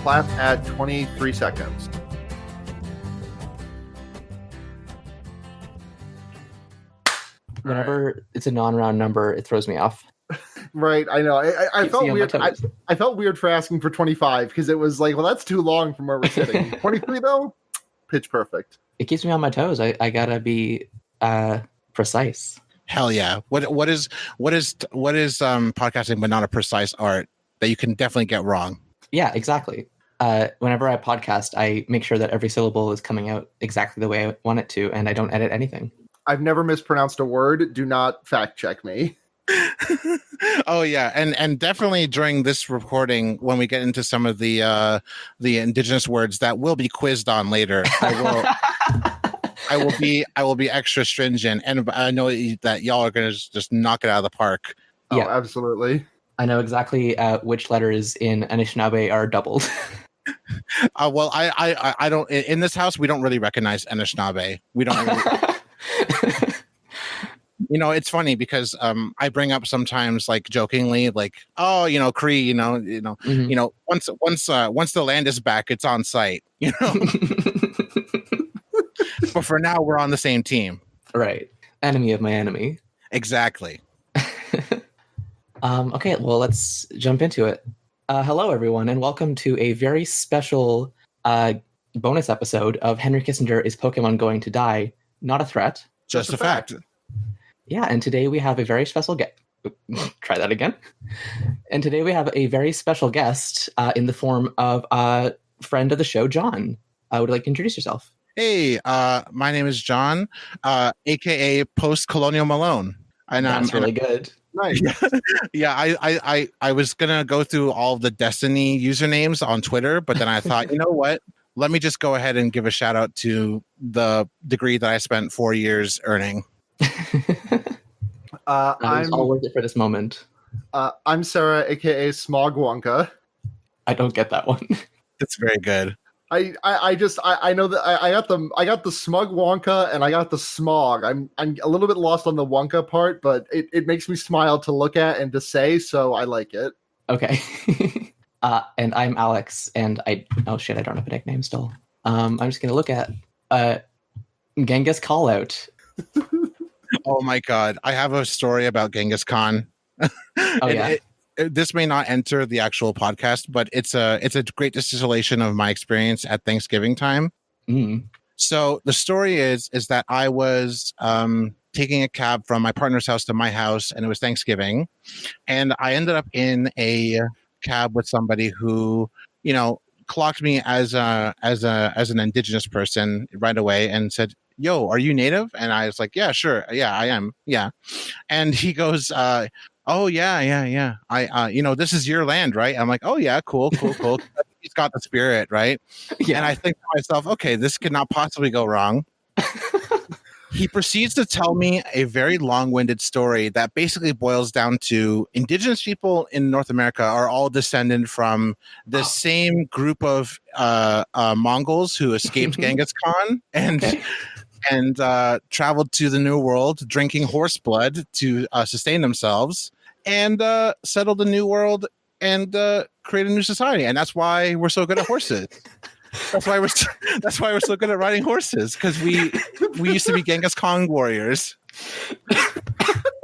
clap at 23 seconds. Whenever it's a non-round number, it throws me off. Right, I know. I felt weird. I felt weird for asking for 25 because it was like, well, that's too long from where we're sitting. 23 though, pitch perfect. It keeps me on my toes. I gotta be precise. Hell yeah! What is podcasting, but not a precise art that you can definitely get wrong? Yeah, exactly. Whenever I podcast, I make sure that every syllable is coming out exactly the way I want it to, and I don't edit anything. I've never mispronounced a word. Do not fact check me. Oh yeah, and definitely during this recording, when we get into some of the indigenous words that will be quizzed on later, I will be extra stringent, and I know that y'all are going to just knock it out of the park. Yeah, absolutely. I know exactly which letters in Anishinaabe are doubled. Well, I don't. In this house, we don't really recognize Anishinaabe. We don't. Really, you know, it's funny because I bring up sometimes, like jokingly, like, oh, you know, Cree, Mm-hmm. you know, once the land is back, it's on site, you know. But for now, we're on the same team. Right, enemy of my enemy. Exactly. Okay, well, let's jump into it. Hello, everyone, and welcome to a very special bonus episode of Henry Kissinger, Is Pokemon Going to Die? Not a Threat. Just a fact. Yeah, and today we have a very special guest. Try that again. And today we have a very special guest in the form of a friend of the show, John. I would like to introduce yourself. Hey, my name is John, aka Post-Colonial Malone. And that's really good. Nice. Yeah, I was gonna go through all the Destiny usernames on Twitter, but then I thought, you know what? Let me just go ahead and give a shout out to the degree that I spent 4 years earning. I'm all worth it for this moment. I'm Sara, aka Smog Wonka. I don't get that one. That's very good. I know that I got the Smug Wonka and I got the Smog. I'm a little bit lost on the Wonka part, but it makes me smile to look at and to say, so I like it. Okay. And I'm Alex, and oh shit, I don't have a nickname still. I'm just gonna look at Genghis Callout. Oh my god, I have a story about Genghis Khan. Oh yeah. This may not enter the actual podcast, but it's a great distillation of my experience at Thanksgiving time. Mm. So the story is that I was taking a cab from my partner's house to my house, and it was Thanksgiving, and I ended up in a cab with somebody who, you know, clocked me as an indigenous person right away and said, "Yo, are you Native?" And I was like, "Yeah, sure, yeah, I am, yeah." And he goes, "Oh yeah. I you know, this is your land, right?" I'm like, "Oh yeah, cool." He's got the spirit, right? Yeah. And I think to myself, okay, this could not possibly go wrong. He proceeds to tell me a very long-winded story that basically boils down to indigenous people in North America are all descended from the same group of Mongols who escaped Genghis Khan and traveled to the New World drinking horse blood to sustain themselves, and settled the New World and create a new society. And that's why we're so good at horses. That's why we're so good at riding horses, because we used to be Genghis Khan warriors.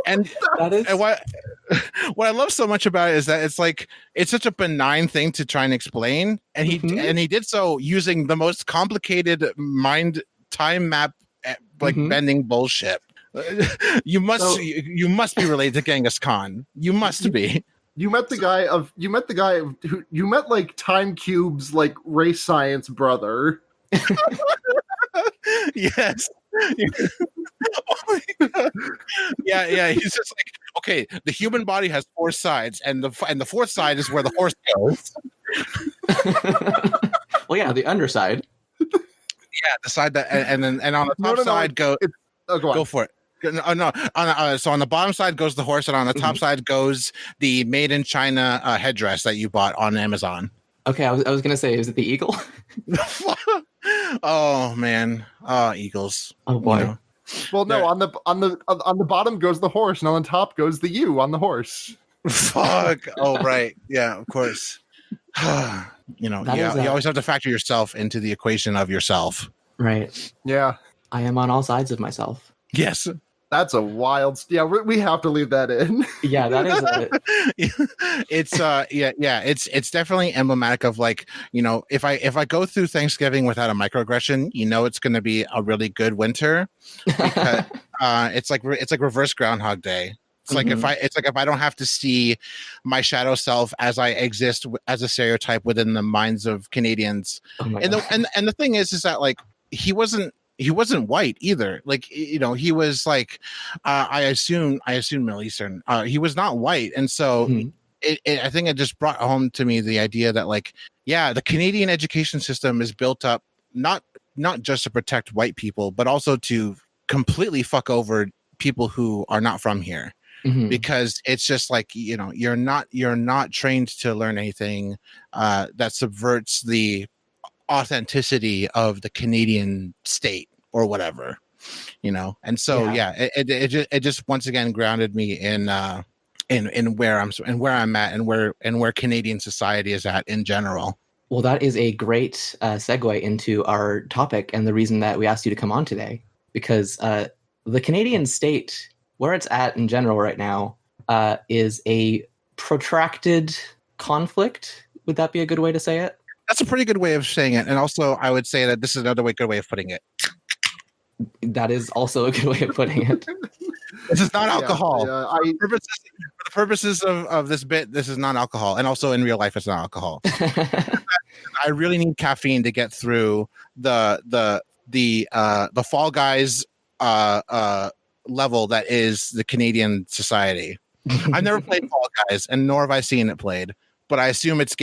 And what I love so much about it is that it's such a benign thing to try and explain, and he did so using the most complicated time map bending bullshit. You must be related to Genghis Khan. You must be. You met the guy like Time Cube's like race science brother. Yes. Oh my God. Yeah. He's just like, okay, the human body has four sides, and the fourth side is where the horse goes. Well, yeah, the underside. Yeah, the side that, and on the top side go. Go for it. No. So on the bottom side goes the horse, and on the top side goes the made in China headdress that you bought on Amazon. Okay, I was gonna say, is it the eagle? Oh man, eagles. Oh boy. You know? Well, no, on the bottom goes the horse, and on the top goes the U on the horse. Fuck. Oh right, yeah, of course. You know, That you, is you always have to factor yourself into the equation of yourself. right. Yeah, I am on all sides of myself. Yes. that's a wild. Yeah, we have to leave that in. Yeah, that is a It's definitely emblematic of, like, you know, if I go through Thanksgiving without a microaggression, you know, it's going to be a really good winter, because it's like reverse Groundhog Day. It's like Mhm. if I don't have to see my shadow self as I exist as a stereotype within the minds of Canadians. Oh my And god. the thing is that, like, he wasn't white either. Like, you know, he was like, I assume Middle Eastern. He was not white, and so Mhm. I think it just brought home to me the idea that, like, yeah, the Canadian education system is built up not just to protect white people, but also to completely fuck over people who are not from here, Mhm. because it's just like, you know, you're not trained to learn anything that subverts the authenticity of the Canadian state or whatever, you know. And so it just once again grounded me in where I'm at, and where Canadian society is at in general. Well, that is a great segue into our topic and the reason that we asked you to come on today, because the Canadian state, where it's at in general right now, is a protracted conflict. Would that be a good way to say it? That's a pretty good way of saying it. And also, I would say that this is another good way of putting it. That is also a good way of putting it. This is not alcohol. Yeah, For the purposes of this bit, this is not alcohol. And also in real life, it's not alcohol. I really need caffeine to get through the Fall Guys level that is the Canadian society. I've never played Fall Guys, and nor have I seen it played, but I assume it's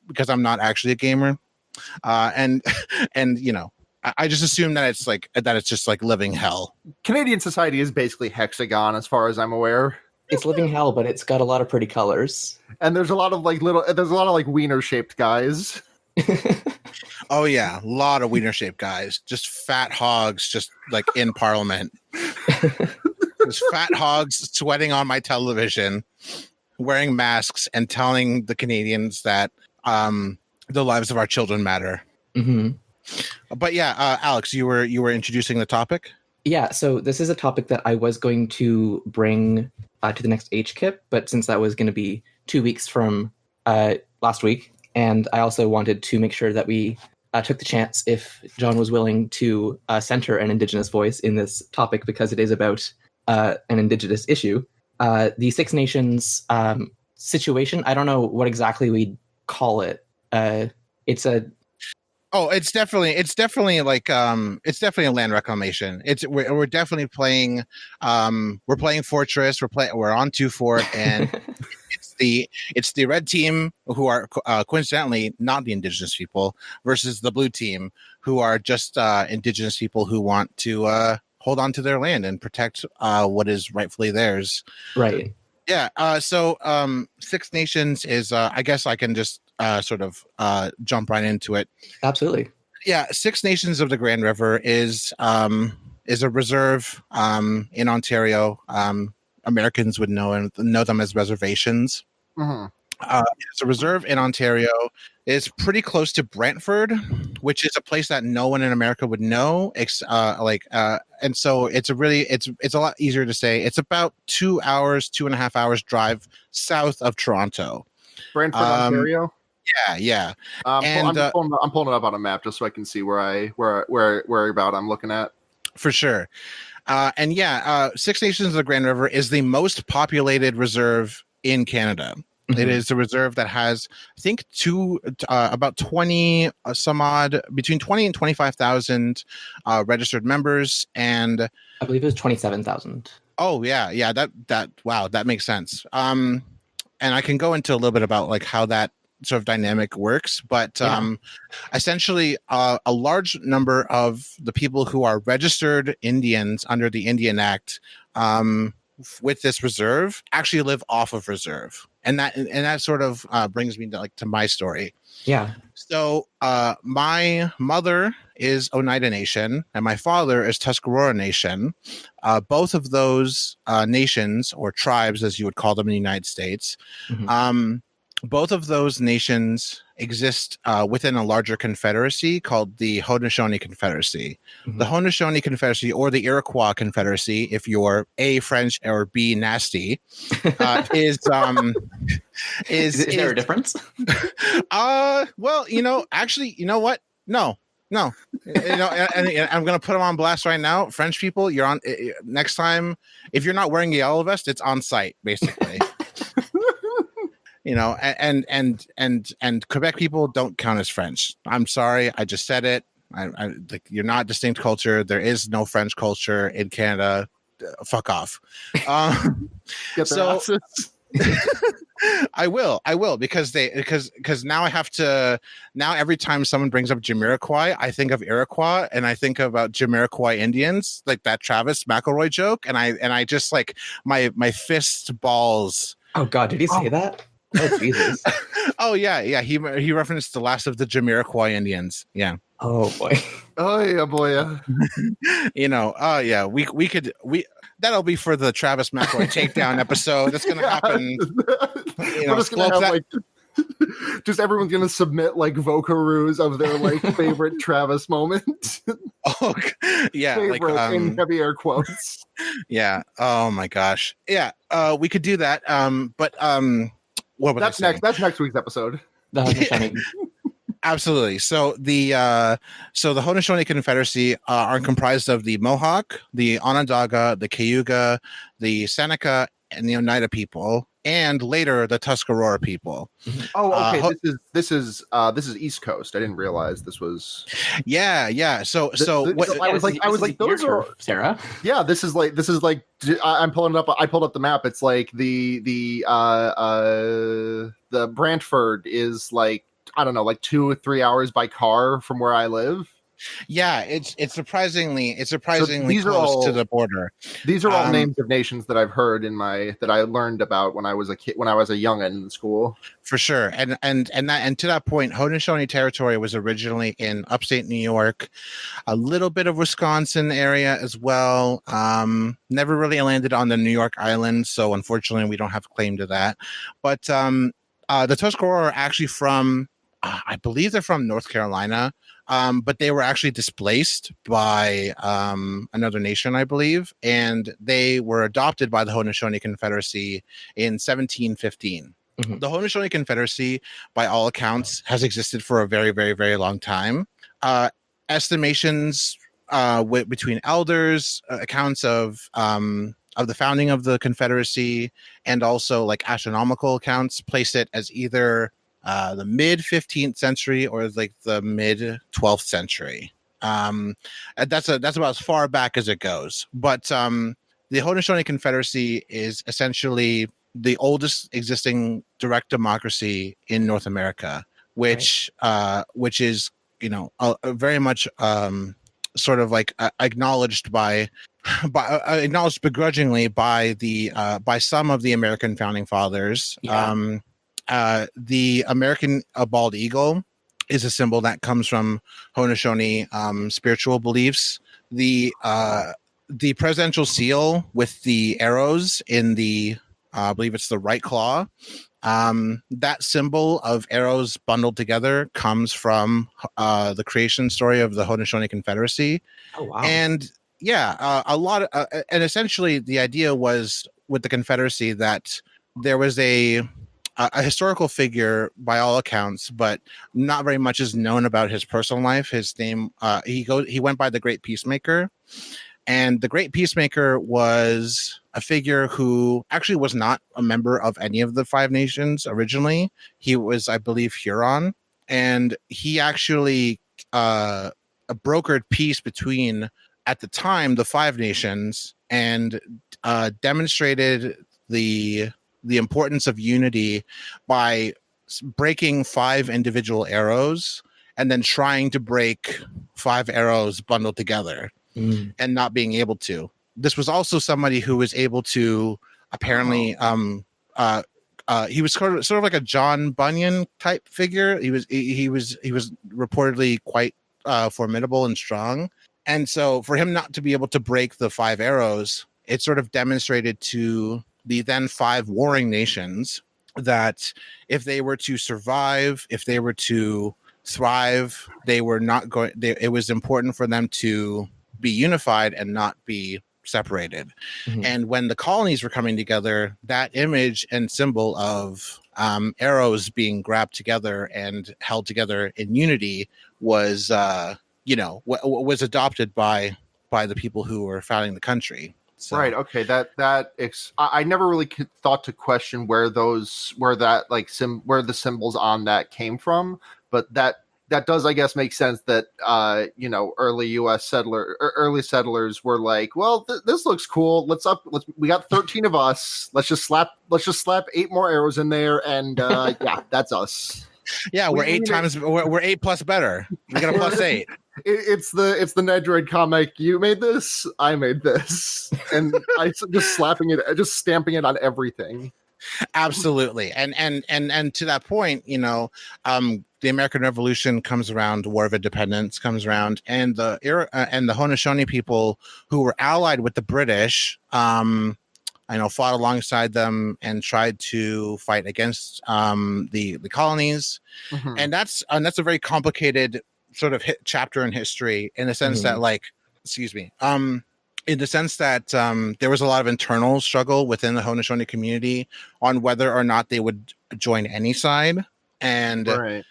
because I'm not actually a gamer, and you know, I just assume that it's just like living hell. Canadian society is basically hexagon, as far as I'm aware. It's living hell, but it's got a lot of pretty colors. And there's a lot of wiener shaped guys. Oh yeah, a lot of wiener shaped guys, just fat hogs, just like in Parliament. Just fat hogs sweating on my television, wearing masks, and telling the Canadians that the lives of our children matter. Mm-hmm. But yeah, Alex, you were introducing the topic. Yeah, so this is a topic that I was going to bring to the next HKIP, but since that was going to be 2 weeks from last week, and I also wanted to make sure that we took the chance, if John was willing, to center an Indigenous voice in this topic, because it is about an Indigenous issue. The Six Nations situation, I don't know what exactly we'd call it. It's definitely like it's definitely a land reclamation. We're definitely playing we're playing Fortress. We're on 2 Fort, and it's the red team, who are coincidentally not the Indigenous people, versus the blue team, who are just Indigenous people who want to hold on to their land and protect what is rightfully theirs. right. Yeah. So Six Nations is I guess I can just sort of jump right into it. Absolutely. Yeah, Six Nations of the Grand River is a reserve in Ontario. Americans would know them as reservations. Mm-hmm. It's a reserve in Ontario. It's pretty close to Brantford, which is a place that no one in America would know. And so it's a lot easier to say. It's about 2.5 hours drive south of Toronto. Brantford, Ontario. Yeah. I'm pulling it up on a map just so I can see where about I'm looking at. For sure. Six Nations of the Grand River is the most populated reserve in Canada. Mm-hmm. It is a reserve that has, I think, about 20 between 20 and 25,000 registered members, and I believe it was 27,000. Oh yeah. That makes sense. And I can go into a little bit about like how that sort of dynamic works, but essentially a large number of the people who are registered Indians under the Indian Act with this reserve actually live off of reserve, and that sort of brings me to my story. Yeah. So my mother is Oneida Nation and my father is Tuscarora Nation. Both of those nations, or tribes as you would call them in the United States, mm-hmm. Both of those nations exist within a larger confederacy called the Haudenosaunee Confederacy. Mhm. The Haudenosaunee Confederacy, or the Iroquois Confederacy, if you're A, French, or B, nasty, is Is there a difference? Well, actually, you know what? No. And I'm going to put them on blast right now. French people, you're on next time. If you're not wearing a yellow vest, it's on site, basically. And Quebec people don't count as French. I'm sorry, I just said it. Like, you're not distinct culture. There is no French culture in Canada. Fuck off. Get their asses. I will because now I have to. Now every time someone brings up Jamiroquai, I think of Iroquois and I think about Jamiroquai Indians, like that Travis McElroy joke, and I just like my fist balls. Oh God, did he say that? Oh Jesus. Oh yeah. He referenced the last of the Jamiroquai Indians. Yeah. Oh boy. Oh yeah, boy. Yeah. Oh yeah. We that'll be for the Travis McElroy takedown episode. That's gonna happen. We're just gonna have like just everyone's gonna submit like vocaroos of their like favorite Travis moment. Oh yeah, favorite, like in heavy air quotes. Yeah. Oh my gosh. Yeah. We could do that. But what was that's next? That's next week's episode. Absolutely. So the Haudenosaunee Confederacy are comprised of the Mohawk, the Onondaga, the Cayuga, the Seneca, and the Oneida people, and later the Tuscarora people. Oh, okay. This is East Coast. I didn't realize this was. Yeah. So I was like, those are Sarah. Yeah, this is like I'm pulling it up. I pulled up the map. It's like the Brantford is like, I don't know, like 2 or 3 hours by car from where I live. Yeah, it's surprisingly So close to the border. These are all names of nations that I've heard that I learned about when I was a kid, when I was a youngin in school. For sure, and to that point, Haudenosaunee territory was originally in upstate New York, a little bit of Wisconsin area as well. Never really landed on the New York Island, so unfortunately, we don't have a claim to that. But the Tuscarora are actually from, I believe they're from North Carolina. But they were actually displaced by another nation, I believe, and they were adopted by the Haudenosaunee Confederacy in 1715. Mm-hmm. The Haudenosaunee Confederacy, by all accounts, has existed for a very, very, very long time. Estimations between elders, accounts of the founding of the Confederacy, and also like astronomical accounts place it as either the mid 15th century or like the mid 12th century. That's about as far back as it goes. But the Haudenosaunee Confederacy is essentially the oldest existing direct democracy in North America, which is very much sort of like acknowledged acknowledged begrudgingly by some of the American founding fathers. Yeah. The American bald eagle is a symbol that comes from Haudenosaunee spiritual beliefs. The presidential seal with the arrows in the, I believe it's the right claw. That symbol of arrows bundled together comes from the creation story of the Haudenosaunee Confederacy. Oh wow! And yeah, a lot of, and essentially the idea was with the Confederacy that there was a historical figure by all accounts, but not very much is known about his personal life. His name, he went by the Great Peacemaker, and the Great Peacemaker was a figure who actually was not a member of any of the Five Nations originally. He was, I believe, Huron, and he actually brokered peace between, at the time, the Five Nations, and demonstrated the importance of unity by breaking 5 individual arrows and then trying to break 5 arrows bundled together and not being able to. This was also somebody who was able to apparently he was sort of like a John Bunyan type figure. He was reportedly quite formidable and strong. And so for him not to be able to break the 5 arrows, it sort of demonstrated to the then 5 warring nations that if they were to survive, if they were to thrive, they were not going. It was important for them to be unified and not be separated. Mhm. And when the colonies were coming together, that image and symbol of arrows being grabbed together and held together in unity was, was adopted by the people who were founding the country. So, Right. Okay. I never really thought to question where the symbols on that came from, but that does, I guess, make sense that early settlers were like, well, this looks cool. We got 13 of us. Let's just slap 8 more arrows in there, and yeah, that's us. Yeah, we're 8 plus better. We got a plus 8. It's the Nedroid comic. You made this, I made this, and I just stamping it on everything. Absolutely, and to that point, the American Revolution comes around, the War of Independence comes around, and the Haudenosaunee people who were allied with the British, fought alongside them and tried to fight against the colonies, Mm-hmm. and that's a very complicated sort of chapter in history in the sense that, in the sense that there was a lot of internal struggle within the Haudenosaunee community on whether or not they would join any side, and Right.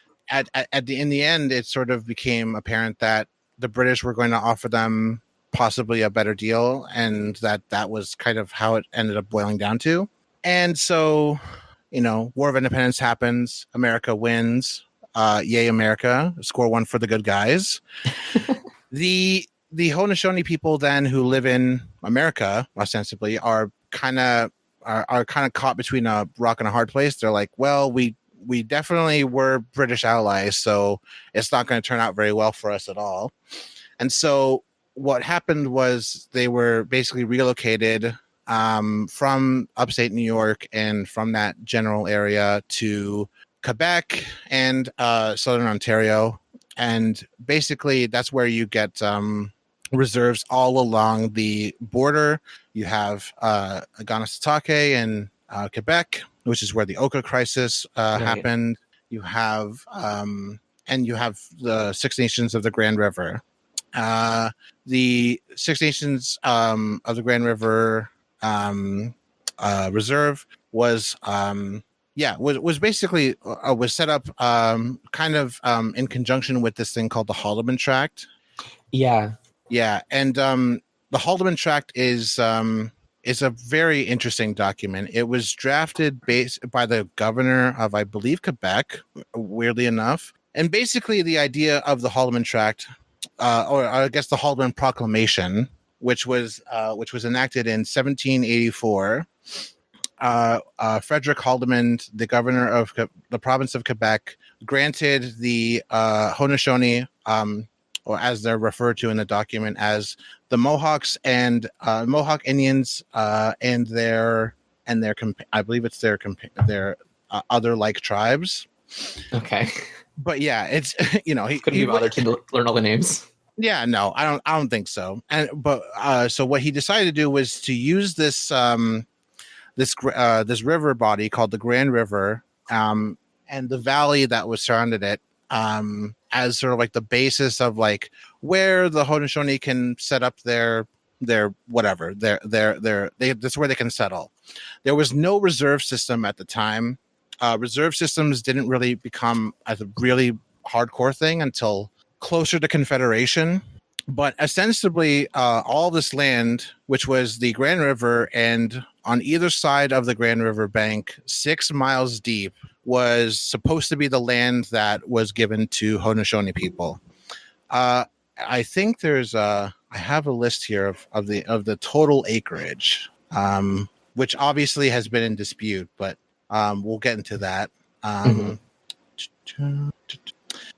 in the end, it sort of became apparent that the British were going to offer them possibly a better deal, and that was kind of how it ended up boiling down to. And so, War of Independence happens, America wins, yay America, score 1 for the good guys. The Haudenosaunee people then who live in America ostensibly are kind of caught between a rock and a hard place. They're like, well, we definitely were British allies, so it's not going to turn out very well for us at all. And so what happened was they were basically relocated from upstate New York and from that general area to Quebec and southern Ontario. And basically that's where you get reserves all along the border. You have Haudenosaunee in Quebec, which is where the Oka crisis happened. You have the Six Nations of the Grand River. The Six Nations of the Grand River Reserve was basically was set up in conjunction with this thing called the Haldeman Tract. Yeah, and the Haldeman Tract is a very interesting document. It was drafted by the governor of, I believe, Quebec, weirdly enough. And basically the idea of the Haldeman Tract, or I guess the Haldeman Proclamation, which was enacted in 1784. Frederick Haldeman, the governor of the province of Quebec, granted the Haudenosaunee, or as they're referred to in the document as the Mohawks and Mohawk Indians, and their I believe it's their other like tribes. Okay. But yeah, it's he couldn't be bothered to learn all the names. Yeah, no, I don't think so. So what he decided to do was to use this river body called the Grand River, and the valley that was surrounded it, as sort of like the basis of like where the Haudenosaunee can set up their whatever that's where they can settle. There was no reserve system at the time. Reserve systems didn't really become a really hardcore thing until closer to Confederation. But ostensibly, all this land, which was the Grand River, and on either side of the Grand River bank, 6 miles deep, was supposed to be the land that was given to Haudenosaunee people. I think I have a list here of the total acreage, which obviously has been in dispute, but we'll get into that.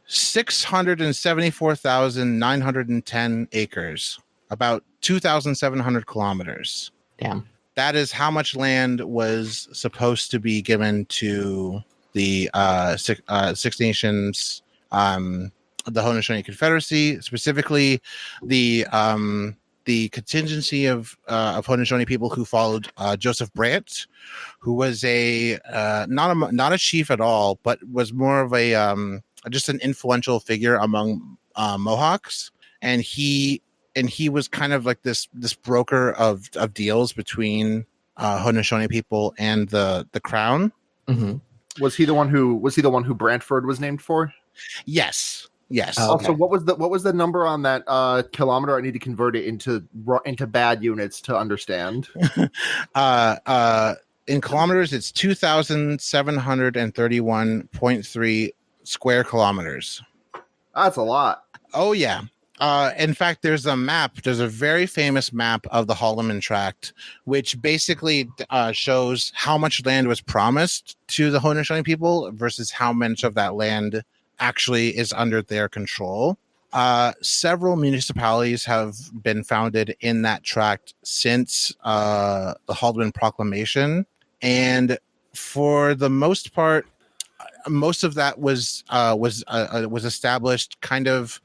674,910 acres, about 2,700 kilometers. Damn. That is how much land was supposed to be given to the Six Nations, the Haudenosaunee Confederacy, specifically the the contingency of Haudenosaunee people who followed Joseph Brant, who was not a chief at all, but was more of a just an influential figure among Mohawks, and he was kind of like this broker of deals between Haudenosaunee people and the crown. Mm-hmm. Was he the one who Brantford was named for? Yes. Oh, okay. Also, what was the number on that kilometer? I need to convert it into bad units to understand. In kilometers, it's 2,731.3 square kilometers. That's a lot. Oh yeah. In fact, there's a map. There's a very famous map of the Haldimand Tract, which basically shows how much land was promised to the Haudenosaunee people versus how much of that land actually is under their control. Several municipalities have been founded in that tract since the Haldimand Proclamation, and for the most part, most of that was established kind of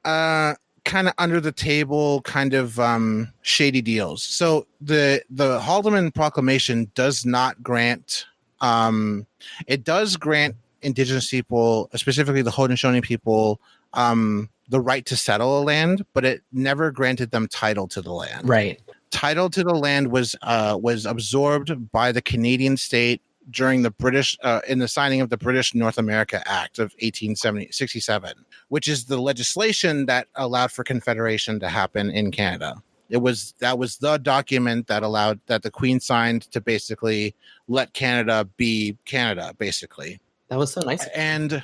under the table, kind of shady deals. So the Haldimand Proclamation does not grant. It does grant Indigenous people, specifically the Haudenosaunee people, the right to settle a land, but it never granted them title to the land. Right. Title to the land was absorbed by the Canadian state during the British in the signing of the British North America Act of 1867, which is the legislation that allowed for Confederation to happen in Canada. That was the document that allowed that the Queen signed to basically let Canada be Canada, basically. That was so nice. And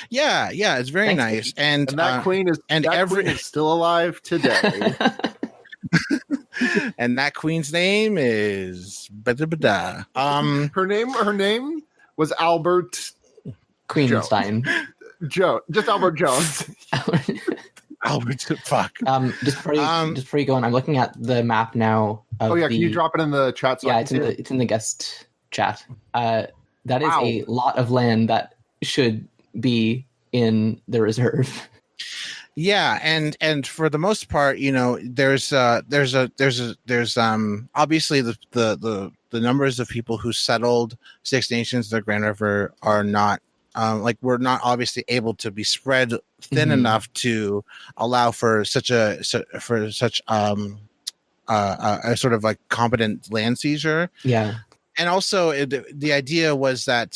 yeah, it's very nice. And that Queen is Queen is still alive today. And that Queen's name is her name was Albert Queenstein. Just Albert Jones. Albert, fuck. Just before you go on, I'm looking at the map now. Can you drop it in the chat? So it's in the guest chat. That is a lot of land that should be in the reserve. Yeah, and for the most part, there's obviously the numbers of people who settled Six Nations, the Grand River, are not we're not obviously able to be spread thin enough to allow for such a sort of like competent land seizure. Yeah. And also, the idea was that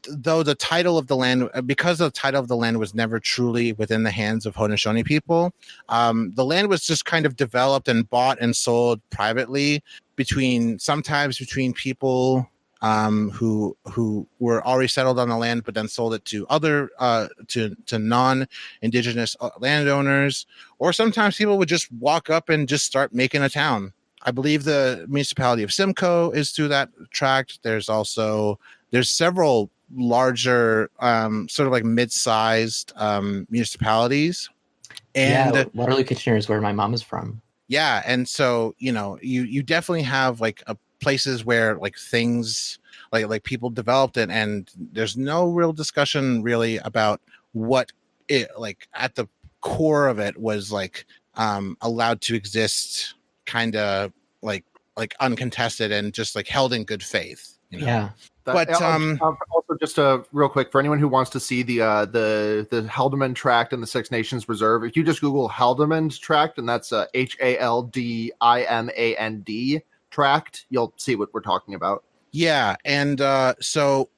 though the title of the land, because the title of the land was never truly within the hands of Haudenosaunee people, the land was just kind of developed and bought and sold privately sometimes between people who were already settled on the land, but then sold it to other to non-Indigenous landowners, or sometimes people would just walk up and just start making a town. I believe the municipality of Simcoe is through that tract. There's several larger, sort of like mid-sized municipalities. And Waterloo Kitchener is where my mom is from. Yeah, and so you definitely have like places where like things like people developed it, and there's no real discussion really about what it like at the core of it was like allowed to exist, kind of like uncontested and just like held in good faith. Yeah. But also just real quick for anyone who wants to see the Haldimand Tract and the Six Nations Reserve, if you just Google Haldimand Tract, and that's HALDIMAND tract, you'll see what we're talking about. Yeah, and so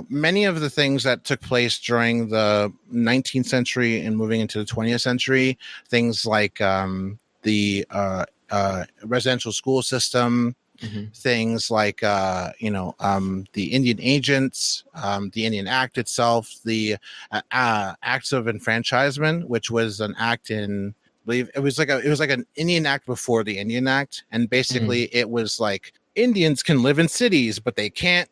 many of the things that took place during the 19th century and moving into the 20th century, things like the residential school system, things like the Indian agents, the Indian Act itself, the Acts of Enfranchisement, which was an act in, I believe it was like an Indian Act before the Indian Act, and basically it was like Indians can live in cities, but they can't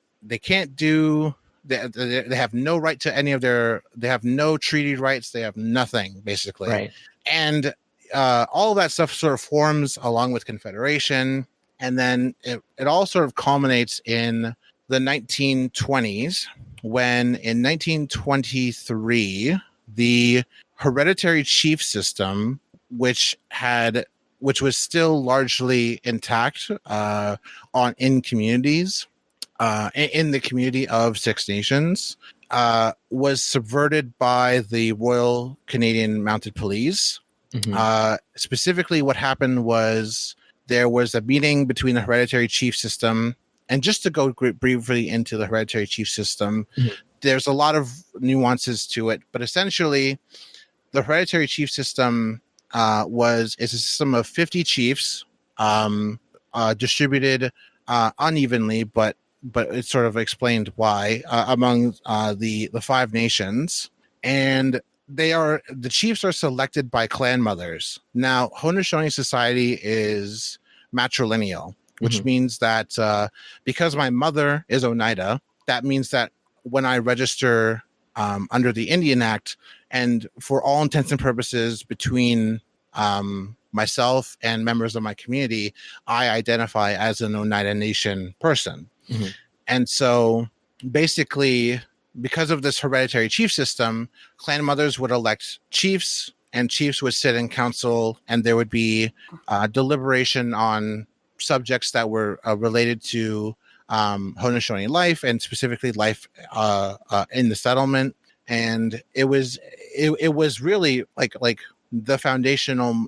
do. They have no right to any of they have no treaty rights. They have nothing, basically. Right. And all of that stuff sort of forms along with Confederation. And then it all sort of culminates in the 1920s, when in 1923, the hereditary chief system, which which was still largely intact in communities, in the community of Six Nations, was subverted by the Royal Canadian Mounted Police. Specifically, what happened was there was a meeting between the hereditary chief system, and just to go briefly into the hereditary chief system, there's a lot of nuances to it, but essentially, the hereditary chief system is a system of 50 chiefs, distributed unevenly, but it's sort of explained why among the 5 nations, and the chiefs are selected by clan mothers. Now, Haudenosaunee society is matrilineal, which means that because my mother is Oneida, that means that when I register under the Indian Act, and for all intents and purposes between myself and members of my community, I identify as an Oneida Nation person. And so basically, because of this hereditary chief system, clan mothers would elect chiefs, and chiefs would sit in council, and there would be deliberation on subjects that were related to Haudenosaunee life, and specifically life in the settlement. And it was really like the foundational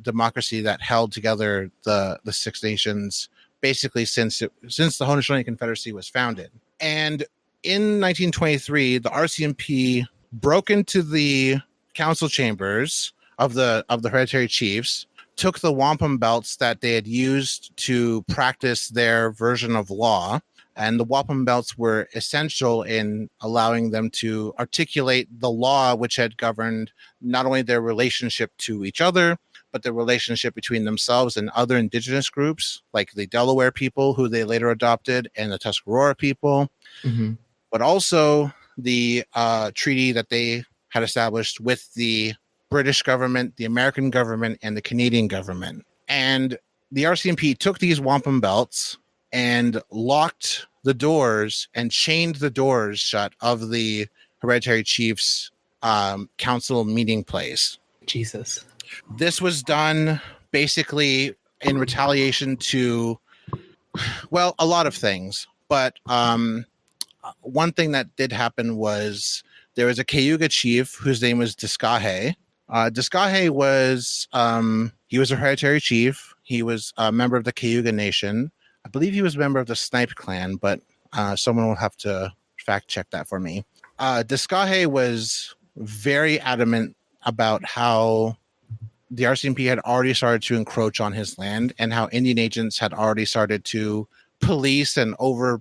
democracy that held together the Six Nations basically since the Haudenosaunee Confederacy was founded. And in 1923, the RCMP broke into the council chambers of the hereditary chiefs, took the wampum belts that they had used to practice their version of law, and the wampum belts were essential in allowing them to articulate the law which had governed not only their relationship to each other, but the relationship between themselves and other indigenous groups, like the Delaware people, who they later adopted, and the Tuscarora people, but also the treaty that they had established with the British government, the American government, and the Canadian government. And the RCMP took these wampum belts and locked the doors and chained the doors shut of the hereditary chiefs council meeting place. Jesus. This was done basically in retaliation to, well, a lot of things. But one thing that did happen was there was a Cayuga chief whose name was Discahe. Discahe was he was a hereditary chief. He was a member of the Cayuga Nation. I believe he was a member of the Snipe clan, but someone will have to fact check that for me. Discahe was very adamant about how the RCMP had already started to encroach on his land, and how Indian agents had already started to police and over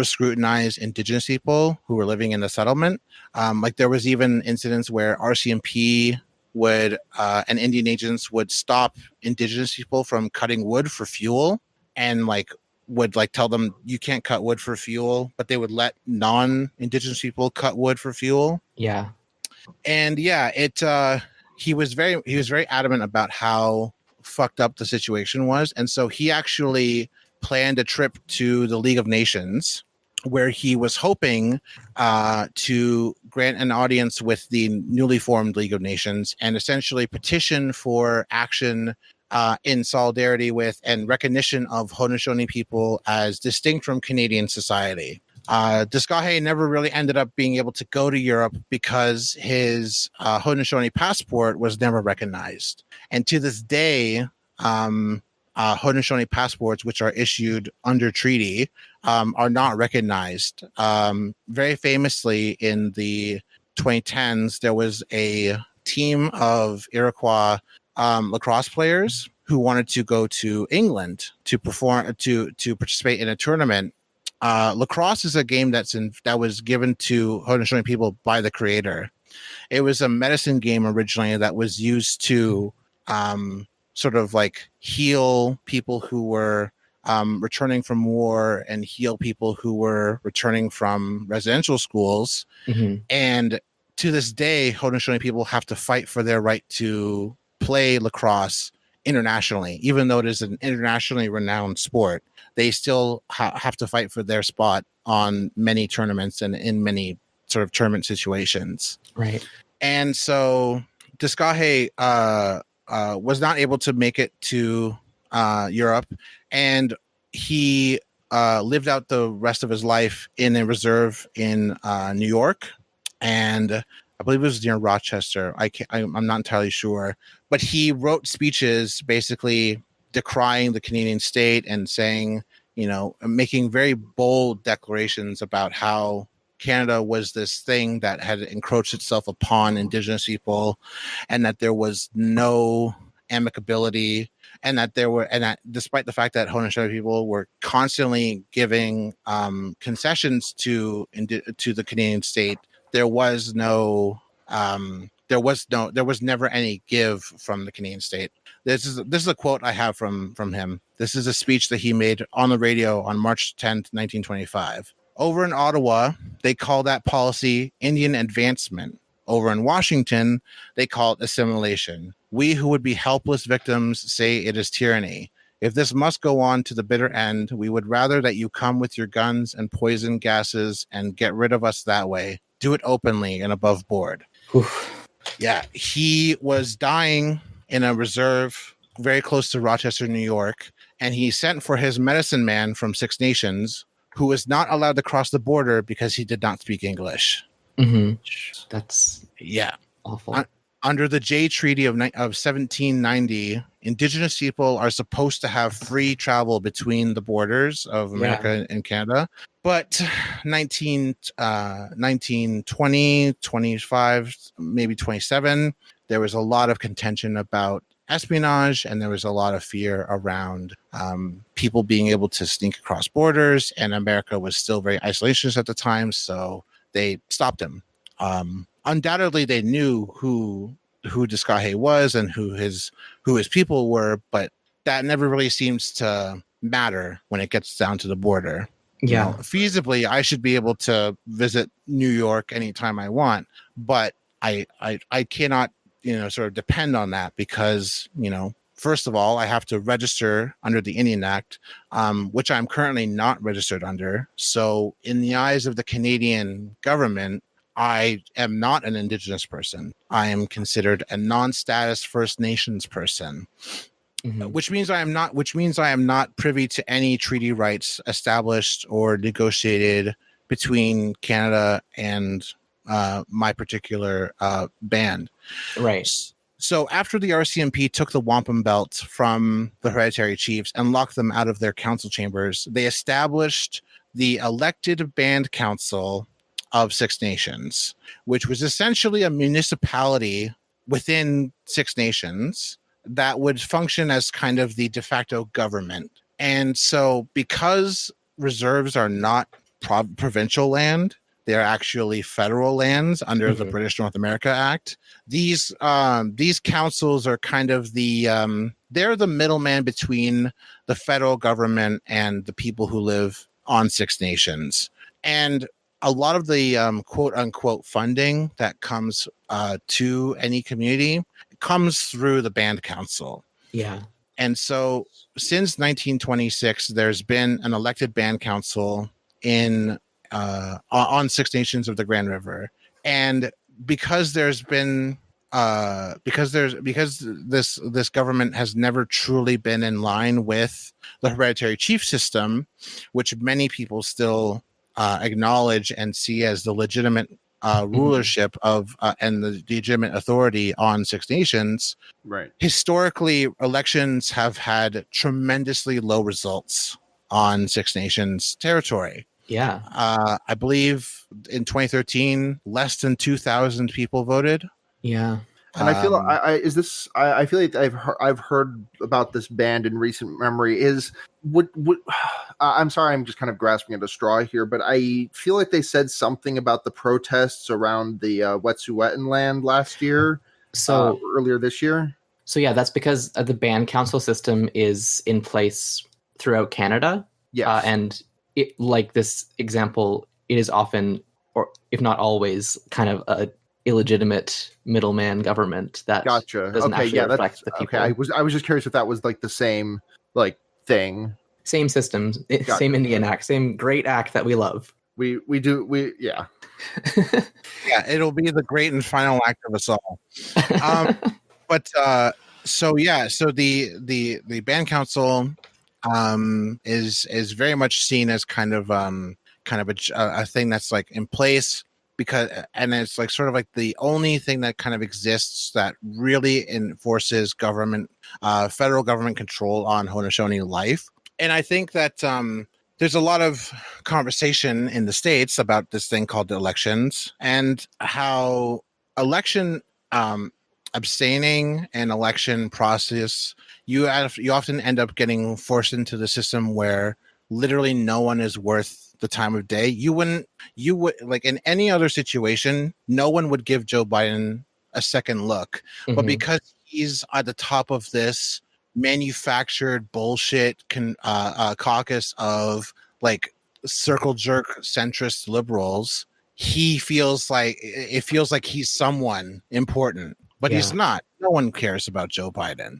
scrutinize indigenous people who were living in the settlement. Like there was even incidents where RCMP would and Indian agents would stop indigenous people from cutting wood for fuel, and would tell them you can't cut wood for fuel, but they would let non-indigenous people cut wood for fuel. Yeah. And he was very adamant about how fucked up the situation was. And so he actually planned a trip to the League of Nations, where he was hoping to grant an audience with the newly formed League of Nations and essentially petition for action in solidarity with and recognition of Haudenosaunee people as distinct from Canadian society. Discahe never really ended up being able to go to Europe because his Haudenosaunee passport was never recognized. And to this day, Haudenosaunee passports, which are issued under treaty, are not recognized. Very famously, in the 2010s, there was a team of Iroquois lacrosse players who wanted to go to England to participate in a tournament. Lacrosse is a game that was given to Haudenosaunee people by the creator. It was a medicine game originally that was used to sort of heal people who were returning from war and heal people who were returning from residential schools. And to this day, Haudenosaunee people have to fight for their right to play lacrosse internationally. Even though it is an internationally renowned sport, they still have to fight for their spot on many tournaments and in many sort of tournament situations. Right. And so Discahe was not able to make it to Europe, and he lived out the rest of his life in a reserve in New York, and I believe it was near Rochester. I'm not entirely sure, but he wrote speeches basically decrying the Canadian state and saying, making very bold declarations about how Canada was this thing that had encroached itself upon Indigenous people, and that there was no amicability, and that despite the fact that Haudenosaunee people were constantly giving concessions to the Canadian state, there was never any give from the Canadian state. This is a quote I have from him. This is a speech that he made on the radio on March 10th, 1925. Over in Ottawa, they call that policy Indian advancement. Over in Washington, they call it assimilation. We who would be helpless victims say it is tyranny. If this must go on to the bitter end, we would rather that you come with your guns and poison gases and get rid of us that way. Do it openly and above board. Oof. Yeah, he was dying in a reserve very close to Rochester, New York, and he sent for his medicine man from Six Nations, who was not allowed to cross the border because he did not speak English. Mm-hmm. That's awful. Under the Jay Treaty of 1790, Indigenous people are supposed to have free travel between the borders of America and Canada. But 1920, 25, maybe 27, there was a lot of contention about espionage, and there was a lot of fear around people being able to sneak across borders, and America was still very isolationist at the time, so they stopped him. Undoubtedly, they knew who Discahe was and who his people were, but that never really seems to matter when it gets down to the border. Yeah. Feasibly, I should be able to visit New York anytime I want, but I cannot, sort of depend on that because, first of all, I have to register under the Indian Act, which I'm currently not registered under. So in the eyes of the Canadian government, I am not an Indigenous person. I am considered a non-status First Nations person, which means I am not privy to any treaty rights established or negotiated between Canada and my particular band. Right. So after the RCMP took the wampum belt from the hereditary chiefs and locked them out of their council chambers, they established the elected band council of Six Nations, which was essentially a municipality within Six Nations that would function as kind of the de facto government. And so because reserves are not provincial land, they're actually federal lands under the British North America Act. These councils are kind of they're the middleman between the federal government and the people who live on Six Nations. And a lot of the quote unquote funding that comes to any community comes through the band council. Yeah. And so since 1926, there's been an elected band council on Six Nations of the Grand River. And because this government has never truly been in line with the hereditary chief system, which many people still acknowledge and see as the legitimate rulership of and the legitimate authority on Six Nations. Right. Historically, elections have had tremendously low results on Six Nations territory. Yeah. I believe in 2013, less than 2,000 people voted. Yeah. And I feel I feel like I've heard about this band in recent memory. I'm sorry, I'm just kind of grasping at a straw here, but I feel like they said something about the protests around the Wet'suwet'en land last year. So earlier this year. So yeah, that's because the band council system is in place throughout Canada. Yeah, and it, like this example, it is often, or if not always, kind of a illegitimate middleman government that doesn't actually reflect the people. Okay, I was just curious if that was like the same thing. Same systems, same Indian act, same great act that we love. Yeah. Yeah, it'll be the great and final act of us all. But so the band council is very much seen as kind of a thing that's like in place because, and it's like sort of like the only thing that kind of exists that really enforces federal government control on Haudenosaunee life. And I think that there's a lot of conversation in the States about this thing called elections and how election abstaining and election process, you often end up getting forced into the system where literally no one is worth the time of day. You would like in any other situation, no one would give Joe Biden a second look, but because he's at the top of this manufactured bullshit caucus of like circle jerk centrist liberals, it feels like he's someone important, but he's not. No one cares about Joe Biden,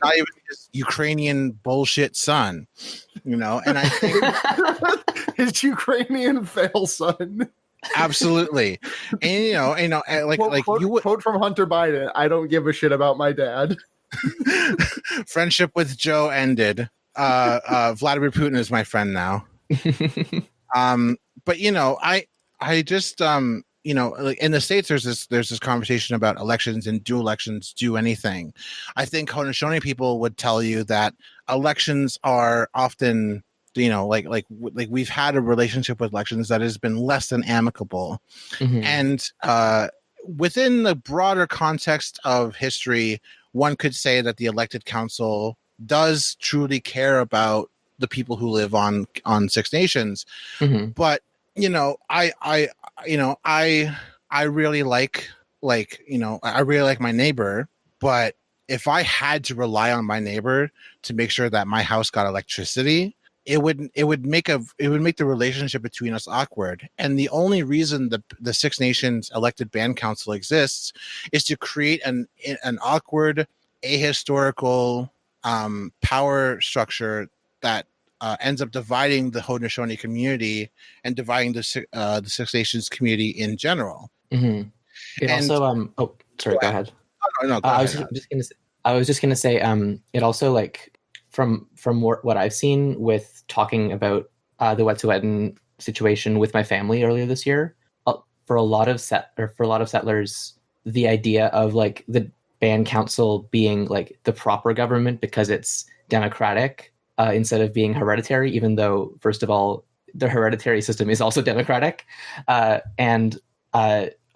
not even his Ukrainian bullshit son, and I think his Ukrainian fail son. Absolutely. And quote from Hunter Biden, "I don't give a shit about my dad." Friendship with Joe ended. Vladimir Putin is my friend now. But I just like in the States there's this conversation about elections and do elections do anything. I think Haudenosaunee people would tell you that elections are often like we've had a relationship with elections that has been less than amicable. And within the broader context of history, one could say that the elected council does truly care about the people who live on Six Nations. But I really like I really like my neighbor, but if I had to rely on my neighbor to make sure that my house got electricity, it would make the relationship between us awkward. And the only reason the Six Nations elected band council exists is to create an awkward, ahistorical power structure that ends up dividing the Haudenosaunee community and dividing the Six Nations community in general. It also sorry, go ahead. No, go ahead. I was just gonna say it also, like, from what I've seen with talking about the Wet'suwet'en situation with my family earlier this year, for a lot of settlers, the idea of like the band council being like the proper government because it's democratic instead of being hereditary, even though first of all the hereditary system is also democratic, and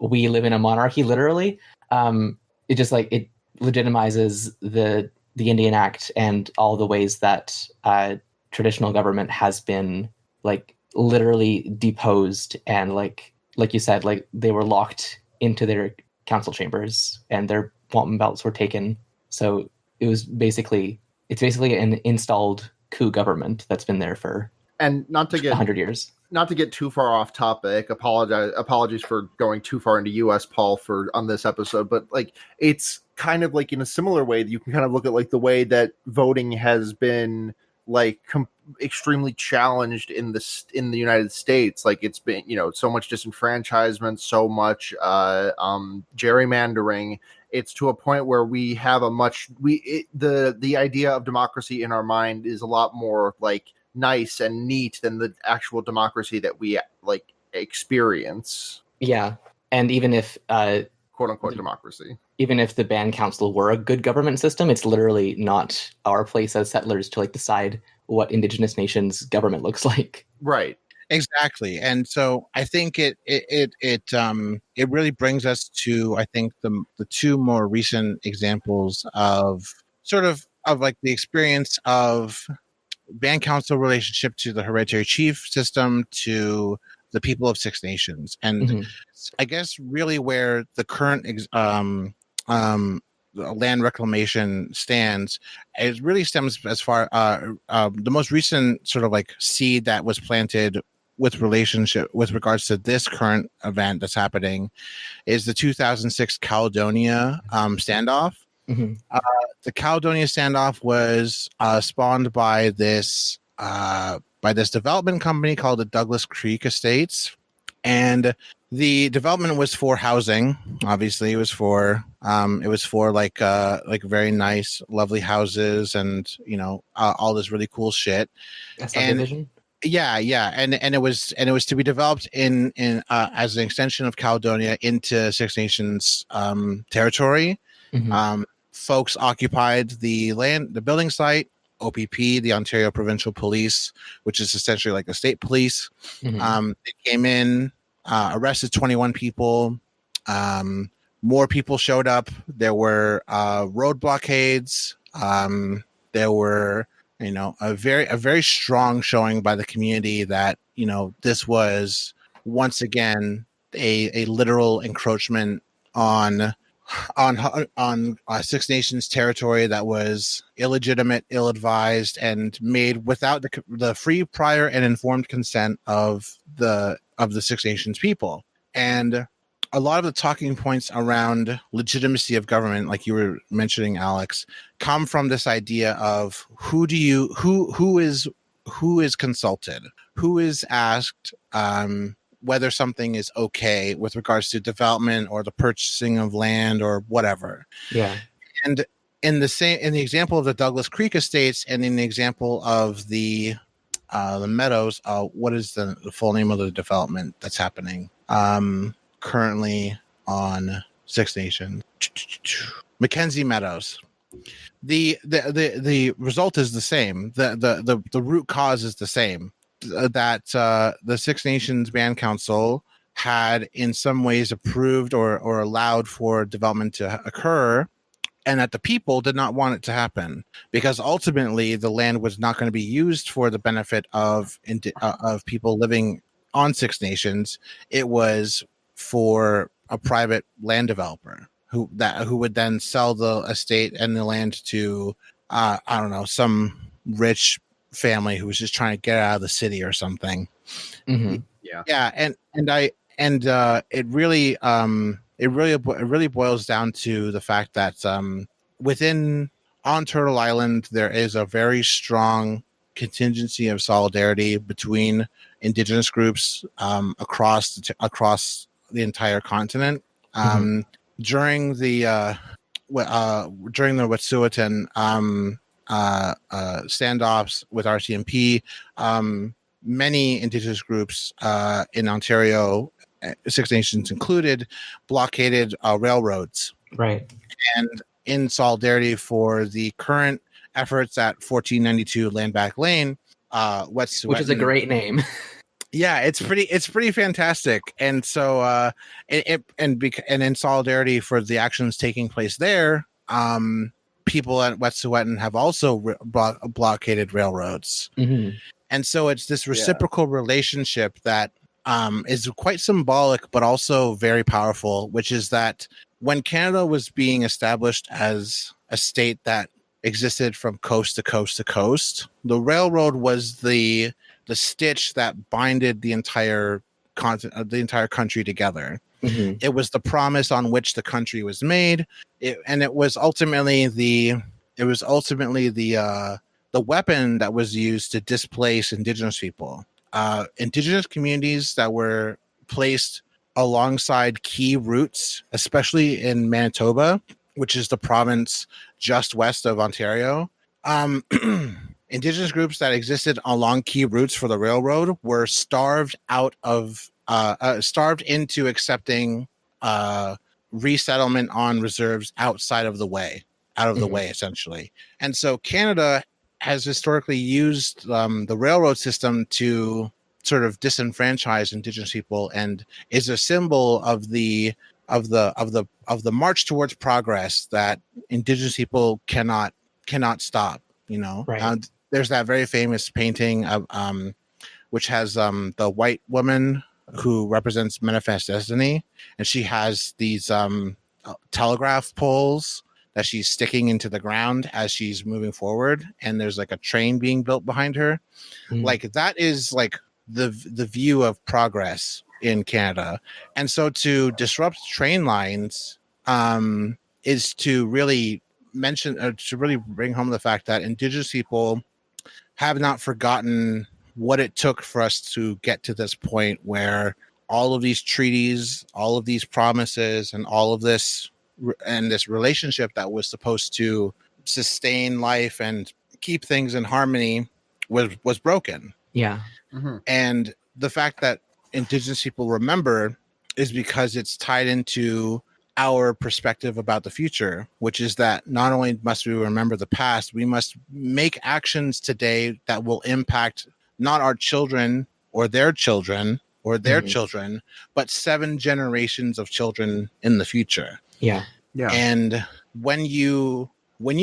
we live in a monarchy literally. It just like it legitimizes the Indian Act and all the ways that traditional government has been like literally deposed, and like you said, like they were locked into their council chambers and their wampum belts were taken. So it's basically an installed coup government that's been there for not to get 100 years. Not to get too far off topic, apologies for going too far into US, Paul, on this episode, but like it's kind of like in a similar way that you can kind of look at like the way that voting has been like extremely challenged in the United States. Like it's been, so much disenfranchisement, so much gerrymandering. It's to a point where we have the idea of democracy in our mind is a lot more like nice and neat than the actual democracy that we like experience. Yeah. And even if quote unquote democracy, even if the band council were a good government system, it's literally not our place as settlers to like decide what Indigenous nations government looks like. Right. Exactly. And so I think it really brings us to, I think, the two more recent examples of sort of like the experience of band council relationship to the hereditary chief system to the people of Six Nations. And I guess really where the current land reclamation stands, it really stems as far the most recent sort of like seed that was planted with regards to this current event that's happening is the 2006 Caledonia standoff. The Caledonia standoff was spawned by this by this development company called the Douglas Creek Estates, and the development was for housing. Obviously, it was for like very nice, lovely houses, and all this really cool shit. A subdivision. Yeah, and it was to be developed in as an extension of Caledonia into Six Nations territory. Mm-hmm. Folks occupied the building site. OPP, the Ontario Provincial Police, which is essentially like the state police, Mm-hmm. they came in, arrested 21 people. More people showed up. There were road blockades. There were a very strong showing by the community that this was once again a literal encroachment on Six Nations territory that was illegitimate, ill-advised, and made without the free, prior, and informed consent of the Six Nations people. And a lot of the talking points around legitimacy of government, like you were mentioning, Alex, come from this idea of who is consulted, who is asked whether something is okay with regards to development or the purchasing of land or whatever. Yeah. And in the example of the Douglas Creek Estates and in the example of the Meadows, what is the full name of the development that's happening currently on Six Nations? Mackenzie Meadows. The result is the same. The root cause is the same. That the Six Nations Band Council had in some ways approved or allowed for development to occur, and that the people did not want it to happen, because ultimately the land was not going to be used for the benefit of people living on Six Nations. It was for a private land developer who would then sell the estate and the land to I don't know, some rich family who was just trying to get out of the city or something. Mm-hmm. It really boils down to the fact that on Turtle Island there is a very strong contingency of solidarity between Indigenous groups across the entire continent. During the Wet'suwet'en standoffs with RCMP, many Indigenous groups in Ontario, Six Nations included, blockaded railroads. Right. And in solidarity for the current efforts at 1492 Landback Lane, Wet'suwet'en, which is a great name. Yeah, it's pretty fantastic. And so and in solidarity for the actions taking place there, people at Wet'suwet'en have also blockaded railroads. Mm-hmm. And so it's this reciprocal relationship that is quite symbolic, but also very powerful, which is that when Canada was being established as a state that existed from coast to coast to coast, the railroad was the stitch that binded the entire continent, the entire country together. Mm-hmm. It was the promise on which the country was made, and it was ultimately the weapon that was used to displace Indigenous people. Indigenous communities that were placed alongside key routes, especially in Manitoba, which is the province just west of Ontario. Indigenous groups that existed along key routes for the railroad were starved into accepting resettlement on reserves outside of the way, essentially. And so Canada has historically used the railroad system to sort of disenfranchise Indigenous people, and is a symbol of the march towards progress that Indigenous people cannot stop. Right. There's that very famous painting of which has the white woman who represents Manifest Destiny, and she has these telegraph poles that she's sticking into the ground as she's moving forward, and there's like a train being built behind her. Like that is like the view of progress in Canada. And so to disrupt train lines is to really bring home the fact that Indigenous people have not forgotten what it took for us to get to this point where all of these treaties, all of these promises, and all of this and this relationship that was supposed to sustain life and keep things in harmony was broken. Yeah. Mm-hmm. And the fact that Indigenous people remember is because it's tied into our perspective about the future, which is that not only must we remember the past, we must make actions today that will impact not our children or their children or their children, but 7 generations of children in the future. Yeah. Yeah. And when you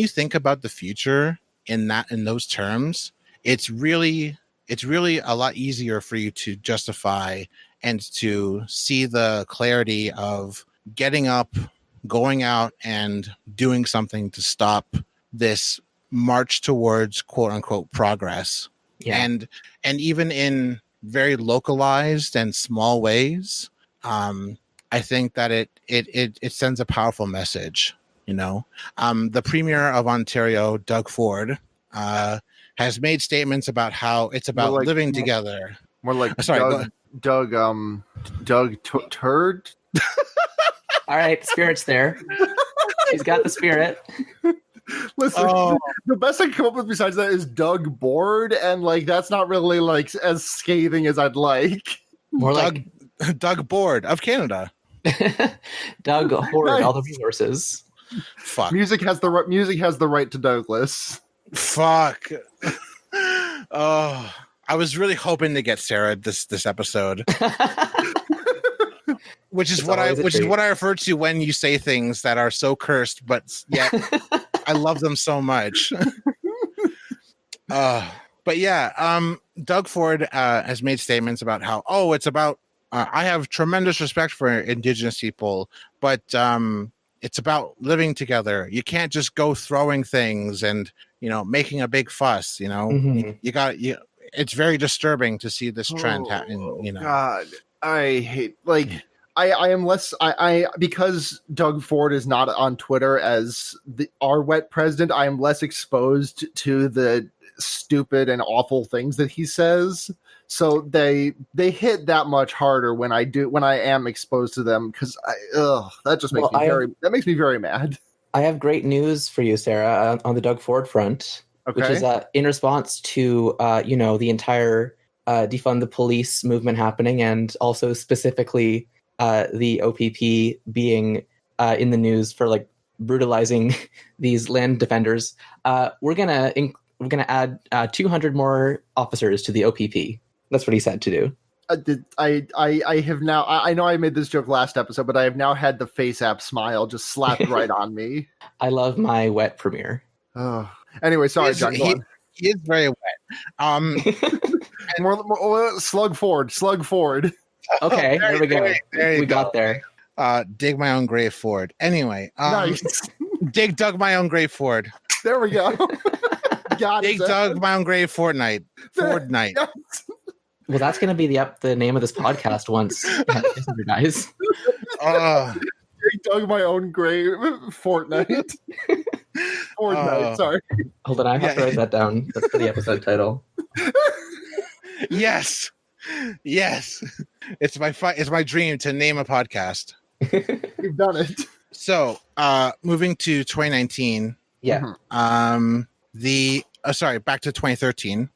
think about the future in those terms, it's really a lot easier for you to justify and to see the clarity of getting up, going out and doing something to stop this march towards quote unquote progress. Yeah. And even in very localized and small ways, I think that it sends a powerful message. The Premier of Ontario, Doug Ford, has made statements about how it's about living together. More like Sorry, Doug Turd. All right, spirit's there. He's got the spirit. Listen, the best I can come up with besides that is Doug Board, and that's not really as scathing as I'd like. More Doug Board of Canada. Doug hoarded all the resources. Fuck. Music has the right to Douglas. Fuck. Oh, I was really hoping to get Sara this episode. Which is what I refer to when you say things that are so cursed, but yet I love them so much. But yeah, Doug Ford has made statements about how it's about I have tremendous respect for Indigenous people, but it's about living together. You can't just go throwing things and making a big fuss. It's very disturbing to see this trend happen. God, I hate I am less because Doug Ford is not on Twitter as our wet president. I am less exposed to the stupid and awful things that he says. So they hit that much harder when I am exposed to them, because that just makes me very mad. I have great news for you, Sara, on the Doug Ford front, which is that in response to the entire defund the police movement happening, and also specifically the OPP being in the news for brutalizing these land defenders, we're gonna add 200 more officers to the OPP. That's what he said to do. I have now. I know I made this joke last episode, but I have now had the face app smile just slapped right on me. I love my wet premiere. Oh. Anyway, sorry, John. Go on. He is very wet. And more Slug Ford. Okay, there we go. We got there. Dig my own grave, Ford. Anyway, nice. Dug my own grave, Ford. There we go. Dug my own grave, Fordnite. Well, that's going to be the name of this podcast once, guys. Dug my own grave, Fortnite. Sorry. Hold on, I have to write that down. That's for the episode title. Yes. It's my dream to name a podcast. You've done it. So, moving to 2019. Yeah. Back to 2013.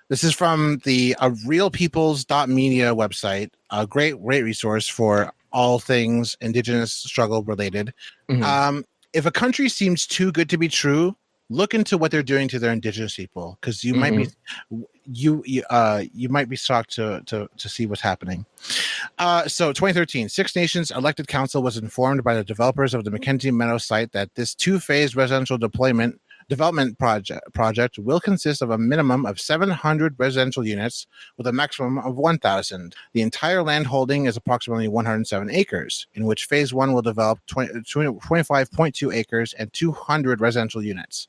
This is from the realpeoples.media website, a great resource for all things Indigenous struggle related. Mm-hmm. If a country seems too good to be true, look into what they're doing to their Indigenous people, because you might be you might be shocked to see what's happening. So 2013, Six Nations Elected Council was informed by the developers of the Mackenzie Meadow site that this 2-phase residential development project will consist of a minimum of 700 residential units with a maximum of 1,000. The entire land holding is approximately 107 acres, in which phase 1 will develop 25.2 acres and 200 residential units.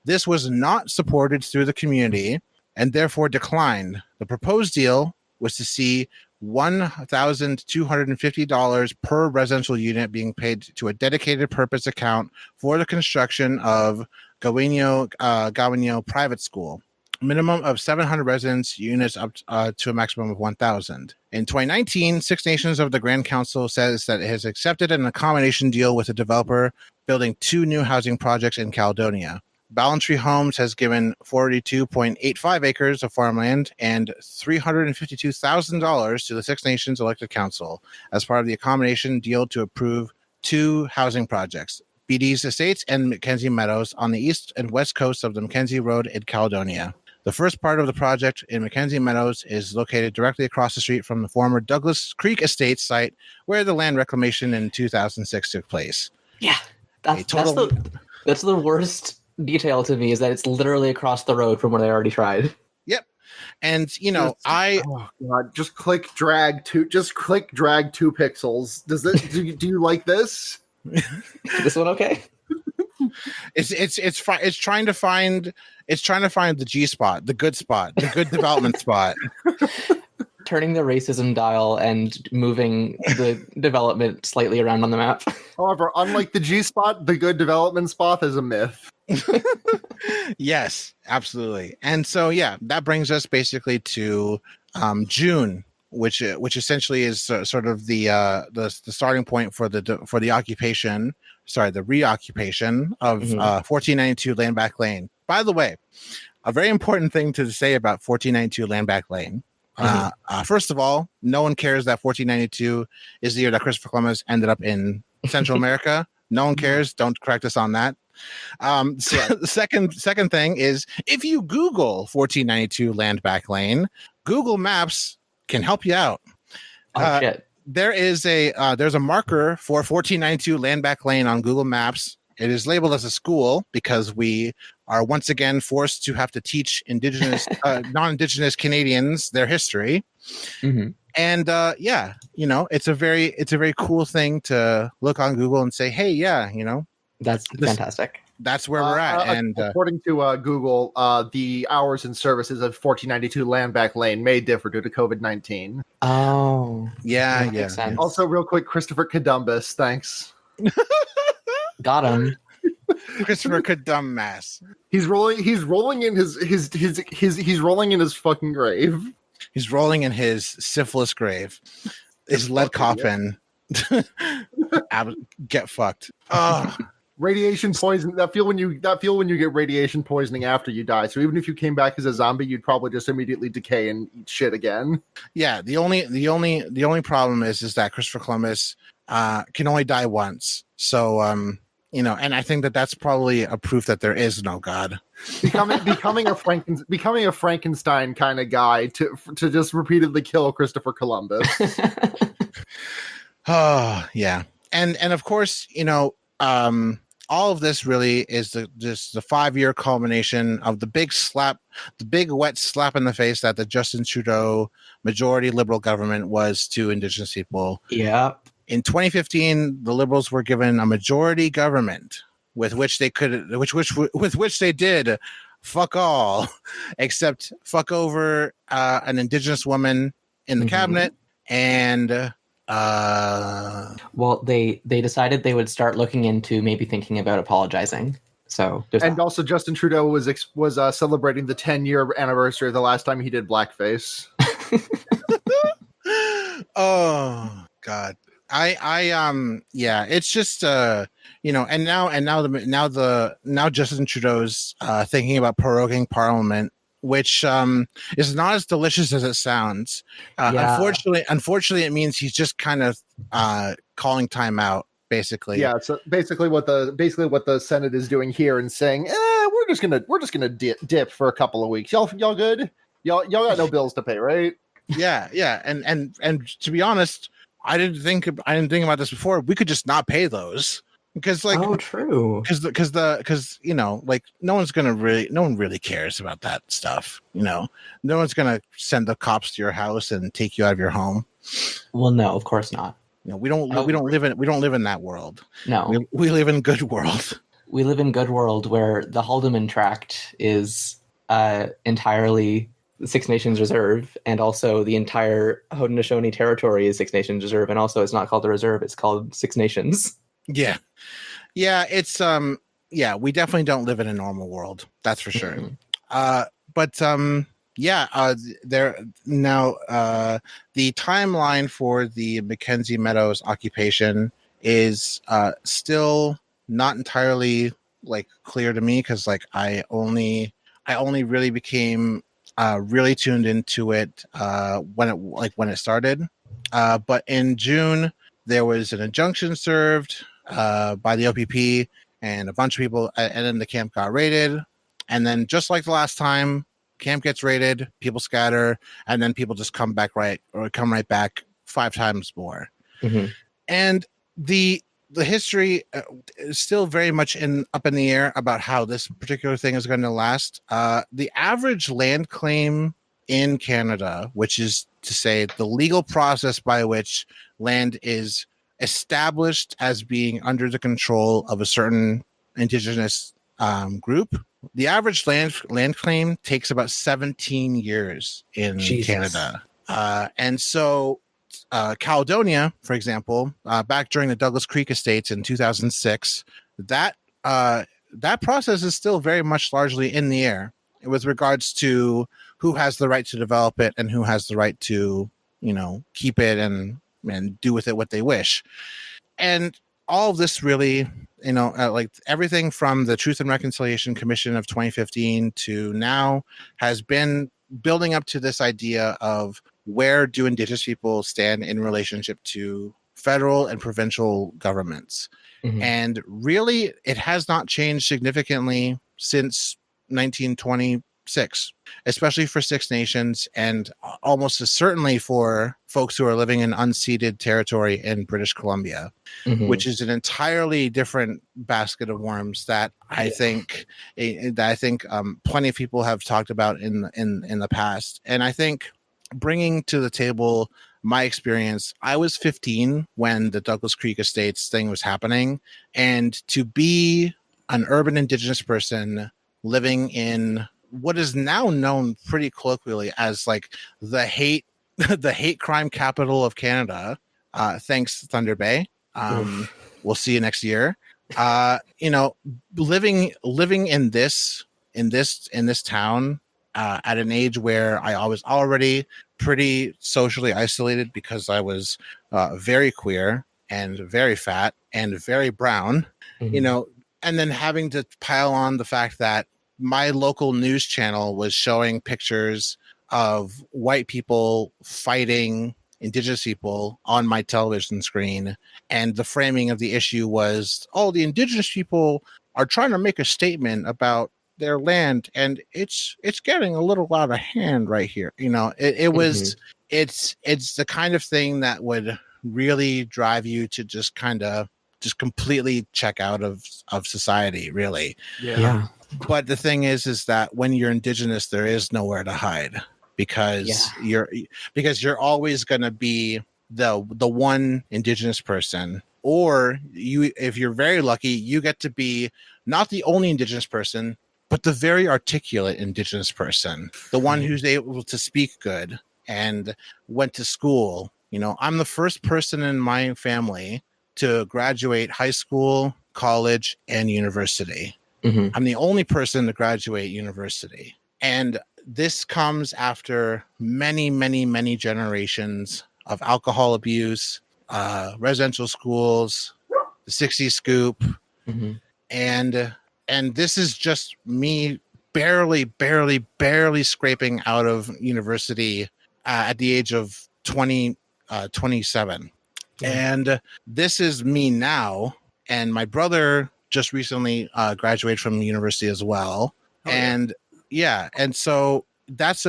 This was not supported through the community and therefore declined. The proposed deal was to see $1,250 per residential unit being paid to a dedicated purpose account for the construction of Gawinyo Private School. minimum of 700 residence units up to a maximum of 1,000. In 2019, Six Nations of the Grand Council says that it has accepted an accommodation deal with a developer building 2 new housing projects in Caledonia. Ballantree Homes has given 42.85 acres of farmland and $352,000 to the Six Nations elected council as part of the accommodation deal to approve 2 housing projects, BD's Estates and Mackenzie Meadows, on the east and west coast of the Mackenzie Road in Caledonia. The first part of the project in Mackenzie Meadows is located directly across the street from the former Douglas Creek Estates site where the land reclamation in 2006 took place. Yeah, that's the worst detail to me, is that it's literally across the road from where they already tried. Yep. And just click drag 2 pixels. Do you like this? This one okay? It's trying to find the G spot, the good development spot. Turning the racism dial and moving the development slightly around on the map. However, unlike the G spot, the good development spot is a myth. Yes, absolutely. And so that brings us basically to June, which essentially is sort of the starting point for the reoccupation of 1492 Landback Lane. By the way, a very important thing to say about 1492 Landback Lane. First of all, no one cares that 1492 is the year that Christopher Columbus ended up in Central America. No one cares. Don't correct us on that. The second thing is, if you Google 1492 Landback Lane, Google Maps can help you out. Shit. There's a marker for 1492 Landback Lane on Google Maps. It is labeled as a school because we are once again forced to have to teach indigenous, non-indigenous Canadians their history. Mm-hmm. And it's a very cool thing to look on Google and say, hey, that's fantastic. That's where we're at. And according to Google, the hours and services of 1492 Landback Lane may differ due to COVID-19. Oh, yeah. Makes sense. Also, real quick, Christopher Columbus, thanks. Got him. Christopher Columbus. He's rolling in he's rolling in his fucking grave. He's rolling in his syphilis grave. His lead coffin. Get fucked. Oh. Radiation poison. That feel when you get radiation poisoning after you die. So even if you came back as a zombie, you'd probably just immediately decay and eat shit again. Yeah. The only problem is that Christopher Columbus can only die once. So and I think that's probably a proof that there is no God. Becoming a Frankenstein kind of guy to just repeatedly kill Christopher Columbus. Oh yeah, and of course all of this really is just the 5-year culmination of the big wet slap in the face that the Justin Trudeau majority Liberal government was to Indigenous people. Yeah. In 2015, the Liberals were given a majority government with which they did fuck all, except fuck over an Indigenous woman in the cabinet, and they decided they would start looking into maybe thinking about apologizing. So also Justin Trudeau was celebrating the 10-year anniversary of the last time he did blackface. Oh God. It's just and now Justin Trudeau's thinking about proroguing Parliament, which is not as delicious as it sounds. Unfortunately, it means he's just kind of calling time out, basically. Yeah, so basically what the Senate is doing here and saying, we're just gonna dip for a couple of weeks. Y'all good? Y'all got no bills to pay, right? Yeah, and to be honest, I didn't think about this before. We could just not pay those because, true. Because no one really cares about that stuff. No one's gonna send the cops to your house and take you out of your home. Well, no, of course not. We don't live in that world. No, we live in good world. We live in good world where the Haldeman Tract is entirely the Six Nations Reserve, and also the entire Haudenosaunee territory is Six Nations Reserve, and also it's not called a reserve, it's called Six Nations. Yeah, it's we definitely don't live in a normal world, that's for sure. yeah, there now the timeline for the Mackenzie Meadows occupation is still not entirely like clear to me, because like I only really became really tuned into it when it started. But in June there was an injunction served by the OPP, and a bunch of people, and then the camp got raided, and then just like the last time, camp gets raided, people scatter, and then people just come right back 5 times more. Mm-hmm. And the history is still very much up in the air about how this particular thing is going to last. The average land claim in Canada, which is to say the legal process by which land is established as being under the control of a certain Indigenous group, the average land claim takes about 17 years in Canada. And so Caledonia, for example, back during the Douglas Creek Estates in 2006, that process is still very much largely in the air with regards to who has the right to develop it and who has the right to, keep it and do with it what they wish. And all of this really, like everything from the Truth and Reconciliation Commission of 2015 to now has been building up to this idea of where do Indigenous people stand in relationship to federal and provincial governments. Mm-hmm. And really, it has not changed significantly since 1926, especially for Six Nations, and almost as certainly for folks who are living in unceded territory in British Columbia, Mm-hmm. which is an entirely different basket of worms that I think plenty of people have talked about in the past. And I think bringing to the table my experience, I was 15 when the Douglas Creek Estates thing was happening, and to be an urban Indigenous person living in what is now known pretty colloquially as like the hate crime capital of Canada, thanks Thunder Bay. We'll see you next year. Living in this town at an age where I was already pretty socially isolated because I was very queer and very fat and very brown, Mm-hmm. And then having to pile on the fact that my local news channel was showing pictures of white people fighting Indigenous people on my television screen. And the framing of the issue was, the Indigenous people are trying to make a statement about their land, and it's getting a little out of hand right here. It's the kind of thing that would really drive you to just completely check out of society, really. Yeah. But the thing is that when you're Indigenous, there is nowhere to hide, because you're always going to be the one Indigenous person, or if you're very lucky, you get to be not the only Indigenous person, but the very articulate Indigenous person, the one who's able to speak good and went to school. I'm the first person in my family to graduate high school, college, and university. Mm-hmm. I'm the only person to graduate university. And this comes after many, many, many generations of alcohol abuse, residential schools, the 60s scoop. Mm-hmm. And this is just me barely scraping out of university at the age of 27. Yeah. And this is me now. And my brother just recently graduated from university as well. And so that's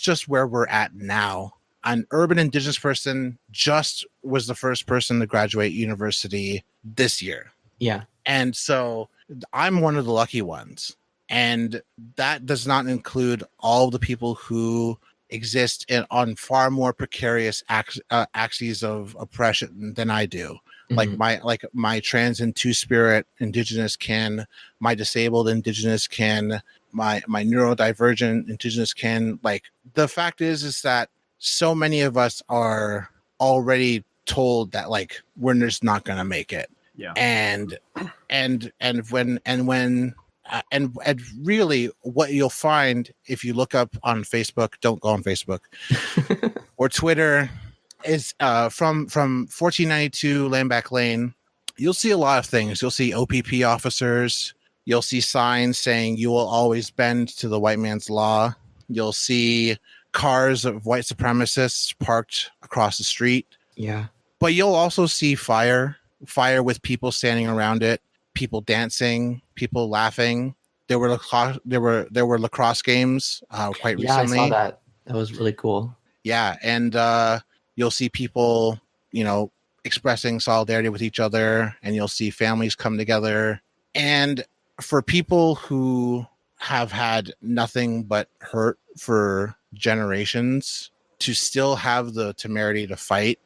just where we're at now. An urban Indigenous person just was the first person to graduate university this year. Yeah. And so I'm one of the lucky ones. And that does not include all the people who exist on far more precarious axes of oppression than I do. Mm-hmm. Like my trans and two-spirit Indigenous kin, my disabled Indigenous kin, my neurodivergent Indigenous kin. Like, the fact is that so many of us are already told that like we're just not gonna make it. Yeah. And when and really what you'll find if you look up on Facebook, don't go on Facebook or Twitter, is from 1492 Lamback Lane. You'll see a lot of things. You'll see OPP officers. You'll see signs saying you will always bend to the white man's law. You'll see cars of white supremacists parked across the street. Yeah. But you'll also see fire with people standing around it, people dancing, people laughing. There were lacrosse games quite recently. Yeah, I saw that. That was really cool. Yeah, and you'll see people, expressing solidarity with each other, and you'll see families come together. And for people who have had nothing but hurt for generations, to still have the temerity to fight,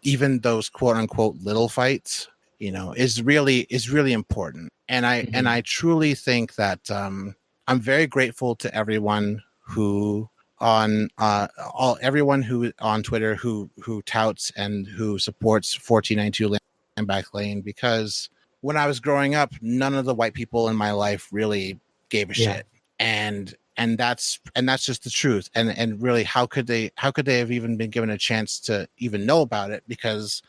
even those quote unquote little fights, is really important. And I truly think that I'm very grateful to everyone who everyone who on Twitter who touts and who supports 1492 Lamback Lane, because when I was growing up, none of the white people in my life really gave a shit. And that's just the truth. And really, how could they have even been given a chance to even know about it? Because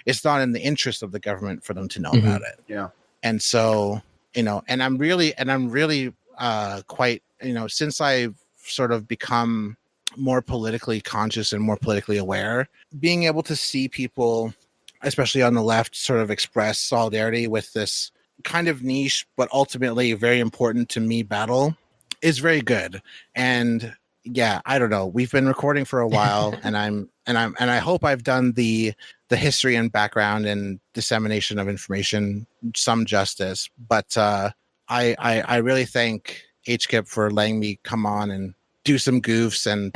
it's not in the interest of the government for them to know about it. Yeah. And so, and I'm really quite, since I've sort of become more politically conscious and more politically aware, being able to see people, especially on the left, sort of express solidarity with this kind of niche, but ultimately very important to me battle is very good. And yeah, I don't know. We've been recording for a while, and I hope I've done the history and background and dissemination of information some justice. But I really thank HKIP for letting me come on and do some goofs and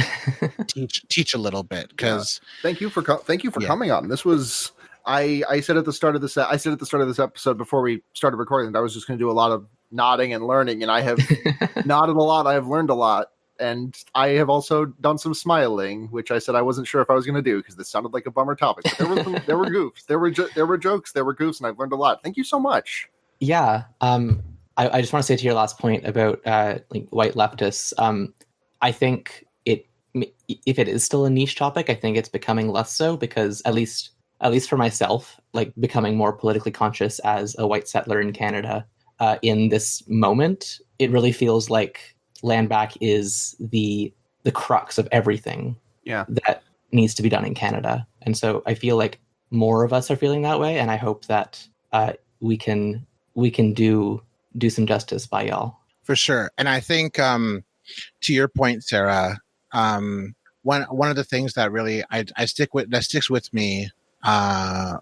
teach a little bit. Because thank you for coming on. This was I said at the start of this episode before we started recording that I was just going to do a lot of nodding and learning, and I have nodded a lot. I have learned a lot. And I have also done some smiling, which I said I wasn't sure if I was going to do because this sounded like a bummer topic. But there were goofs, there were jokes, there were goofs, and I've learned a lot. Thank you so much. Yeah, I just want to say to your last point about like white leftists. I think if it is still a niche topic, I think it's becoming less so, because at least for myself, like becoming more politically conscious as a white settler in Canada in this moment, it really feels like land back is the crux of everything that needs to be done in Canada. And so I feel like more of us are feeling that way, and I hope that we can do some justice by y'all. For sure. And I think to your point, Sarah, one of the things that really that sticks with me, and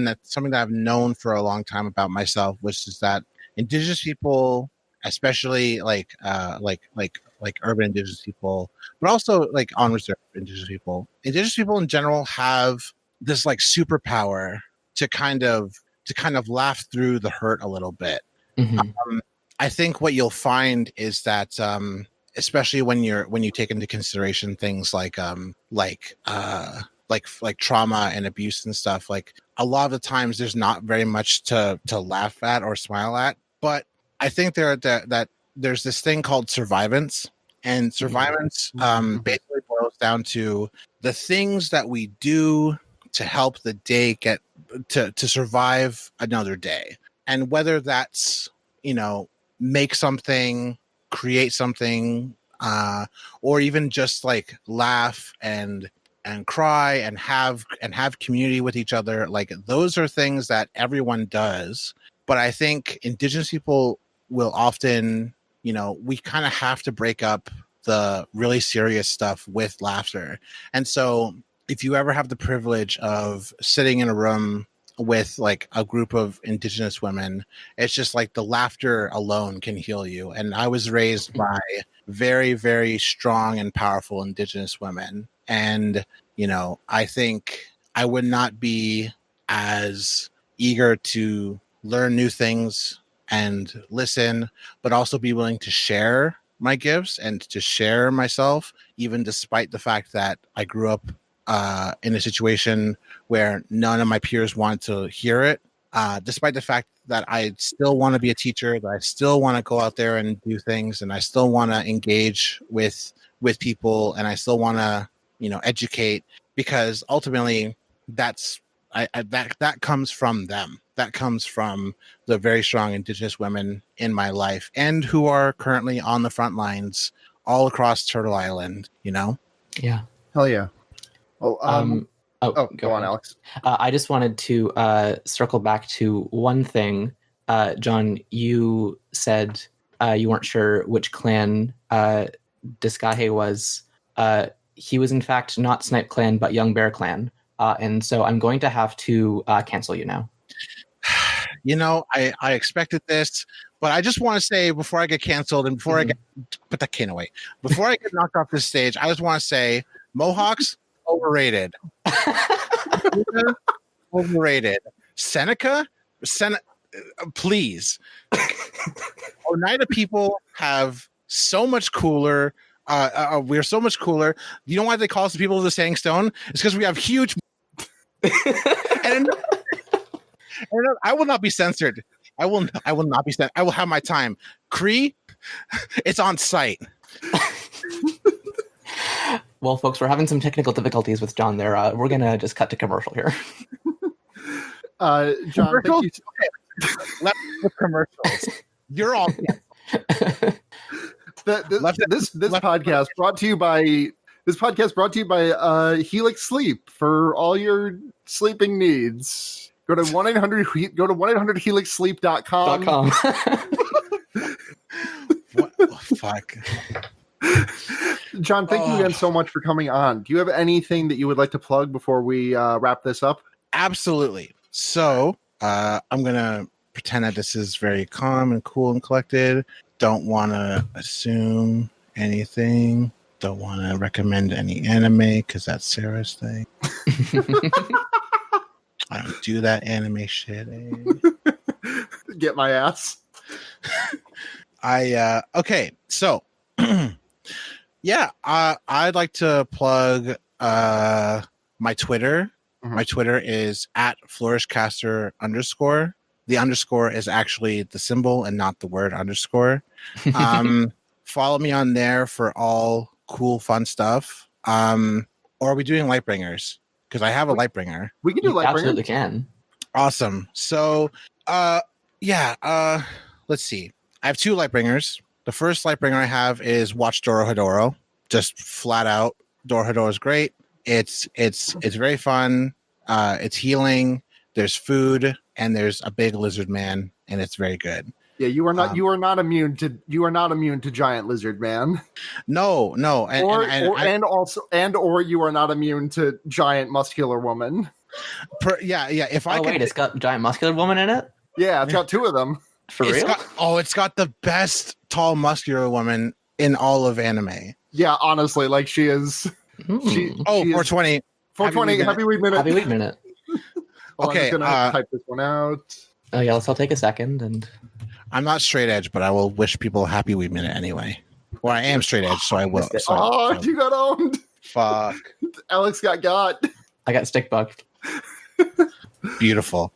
that's something that I've known for a long time about myself, which is that Indigenous people, especially like urban Indigenous people, but also like on reserve Indigenous people in general, have this like superpower to kind of laugh through the hurt a little bit. Mm-hmm. I think what you'll find is that especially when you take into consideration things like trauma and abuse and stuff, like a lot of the times there's not very much to laugh at or smile at. But I think that there's this thing called survivance, and survivance basically boils down to the things that we do to help the day get to survive another day. And whether that's, make something, create something, or even just like laugh and cry and have community with each other, like those are things that everyone does. But I think Indigenous people will often, we kind of have to break up the really serious stuff with laughter. And so if you ever have the privilege of sitting in a room with like a group of Indigenous women, it's just like the laughter alone can heal you. And I was raised by very, very strong and powerful Indigenous women. And, I think I would not be as eager to learn new things and listen, but also be willing to share my gifts and to share myself, even despite the fact that I grew up in a situation where none of my peers wanted to hear it. despite the fact that I still want to be a teacher, that I still want to go out there and do things, and I still want to engage with people, and I still want to, educate, because ultimately that comes from them. That comes from the very strong Indigenous women in my life, and who are currently on the front lines all across Turtle Island. Yeah. Hell yeah. Well, go on, Alex. I just wanted to circle back to one thing. John, you said you weren't sure which clan Disgahe was. He was in fact not Snipe Clan, but Young Bear Clan. And so I'm going to have to cancel you now. I expected this, but I just want to say, before I get canceled and before I get put that cane away, before I get knocked off this stage, I just want to say Mohawks overrated. Overrated. Seneca, please. Oneida people have so much cooler. We're so much cooler. You know why they call us the people of the Saying Stone? It's because we have huge. and I will not be censored. I will not be censored. I will have my time. Cree, it's on site. Well, folks, we're having some technical difficulties with John there. We're going to just cut to commercial here. John, thank you. Okay. Left with commercials. You're all. This podcast brought to you by Helix Sleep for all your sleeping needs. Go to 1-800-HelixSleep.com. What? Oh, fuck. John, thank you again so much for coming on. Do you have anything that you would like to plug before we wrap this up? Absolutely. So I'm going to pretend that this is very calm and cool and collected. Don't want to assume anything. Don't want to recommend any anime because that's Sarah's thing. I don't do that anime shit. Get my ass. Okay, so yeah, I'd like to plug my Twitter. Mm-hmm. My Twitter is @flourishcaster_. The underscore is actually the symbol and not the word underscore. Follow me on there for all cool, fun stuff. Or are we doing Lightbringers? Because I have a Lightbringer. We can do Lightbringer. Absolutely can. Awesome. So, let's see. I have 2 Lightbringers. The first Lightbringer I have is Watch Dorohedoro. Just flat out, Dorohedoro is great. It's very fun. It's healing. There's food, and there's a big lizard man, and it's very good. Yeah, you are not immune to giant lizard man. No, or you are not immune to giant muscular woman. If I it's got giant muscular woman in it. Yeah, it's got 2 of them. For real? It's got the best tall muscular woman in all of anime. Yeah, honestly, like she is. 420. 420. Happy Weed Minute. Happy Weed Minute. Okay, I'm just gonna type this one out. Oh yeah, I'll take a second. And I'm not straight edge, but I will wish people a Happy Weed Minute anyway. Well, I am straight edge, so I will. You got owned. Fuck. Alex got. I got stick bucked. Beautiful.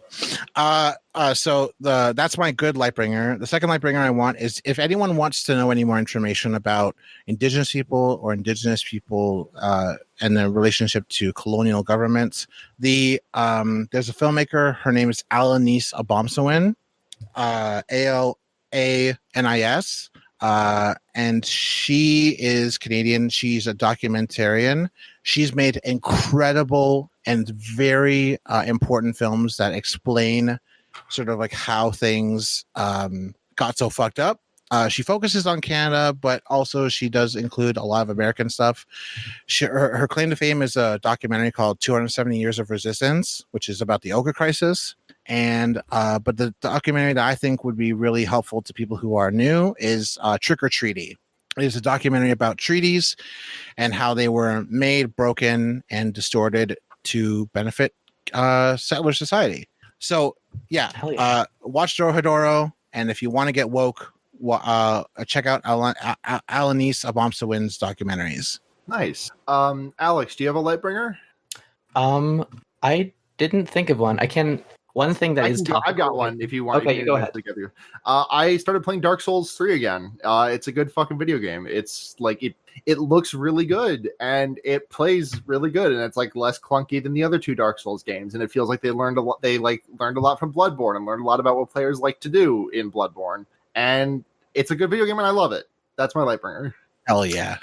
So that's my good Lightbringer. The second Lightbringer I want is, if anyone wants to know any more information about Indigenous people or Indigenous people and their relationship to colonial governments, there's a filmmaker. Her name is Alanis Abomsawin, Alanis, and she is Canadian. She's a documentarian. She's made incredible and very important films that explain sort of like how things got so fucked up. She focuses on Canada, but also she does include a lot of American stuff. Her claim to fame is a documentary called 270 Years of Resistance, which is about the Oka crisis. And but the documentary that I think would be really helpful to people who are new is Trick or Treaty. It is a documentary about treaties and how they were made, broken, and distorted to benefit settler society. So watch Dorohedoro, and if you want to get woke, check out Alanis Abomsawin's documentaries. Nice. Alex, do you have a Lightbringer? I didn't think of one. I can One thing that is I've got one if you want. Okay, you go ahead. I started playing Dark Souls 3 again. It's a good fucking video game. It's like it looks really good and it plays really good, and it's like less clunky than the other two Dark Souls games, and it feels like they learned a lot. They learned a lot from Bloodborne and learned a lot about what players like to do in Bloodborne, and it's a good video game and I love it. That's my Lightbringer. Hell yeah.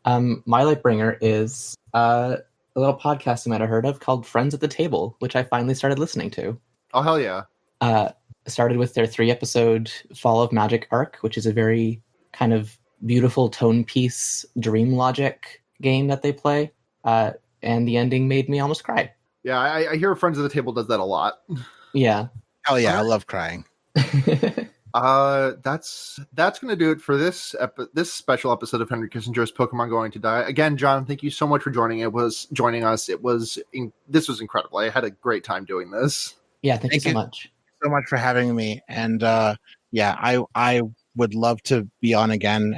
My Lightbringer is a little podcast you might have heard of called Friends at the Table, which I finally started listening to. Oh hell yeah. Started with their 3-episode Fall of Magic arc, which is a very kind of beautiful tone piece dream logic game that they play. And the ending made me almost cry. Yeah, I hear Friends at the Table does that a lot. Yeah. Hell yeah, I love crying. That's gonna do it for this special episode of Henry Kissinger's Pokemon Going to Die. Again, John, thank you so much for joining us. This was incredible. I had a great time doing this. Yeah, thank you so much. So much for having me. And I would love to be on again.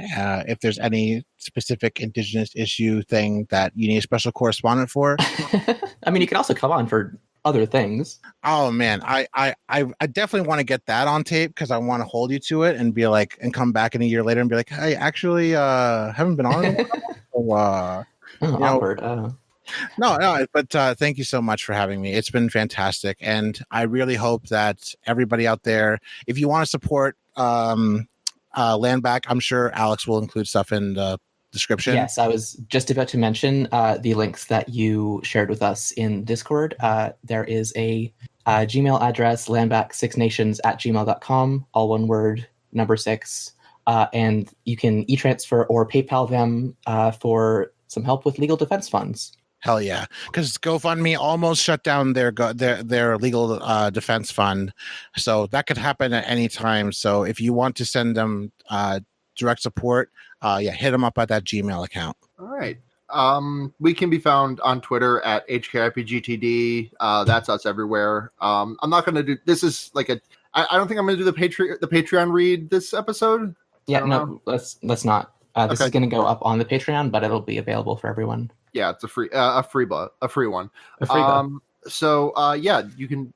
If there's any specific Indigenous issue thing that you need a special correspondent for. I mean, you can also come on for other things. Oh man, I definitely want to get that on tape because I want to hold you to it and be like, and come back in a year later and be like, hey, actually, haven't been on. Awkward. No, but thank you so much for having me. It's been fantastic, and I really hope that everybody out there, if you want to support Landback, I'm sure Alex will include stuff in the description. Yes, I was just about to mention the links that you shared with us in Discord. There is a Gmail address, landback6nations@gmail.com, all one word, number 6. And you can e-transfer or PayPal them for some help with legal defense funds. Hell yeah, because GoFundMe almost shut down their legal defense fund, so that could happen at any time. So if you want to send them direct support, hit them up at that Gmail account. All right. We can be found on Twitter at HKIPGTD. That's us everywhere. I'm not going to do this. Is like I don't think I'm going to do the Patreon read this episode. Yeah, no, let's not. This is going to go up on the Patreon, but it'll be available for everyone. Yeah, it's a free one. So you can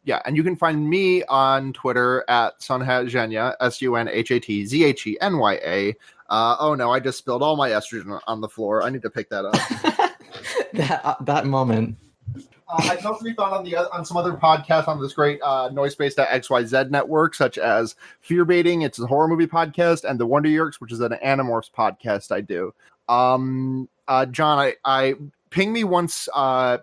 find me on Twitter at Sunhatzhenya, SUNHATZHENYA. Oh no, I just spilled all my estrogen on the floor. I need to pick that up. that moment. I can also be found on some other podcasts on this great noise-based.xyz network, such as Fear Baiting, it's a horror movie podcast, and The Wonder Yerks, which is an Animorphs podcast I do. John, I ping me once,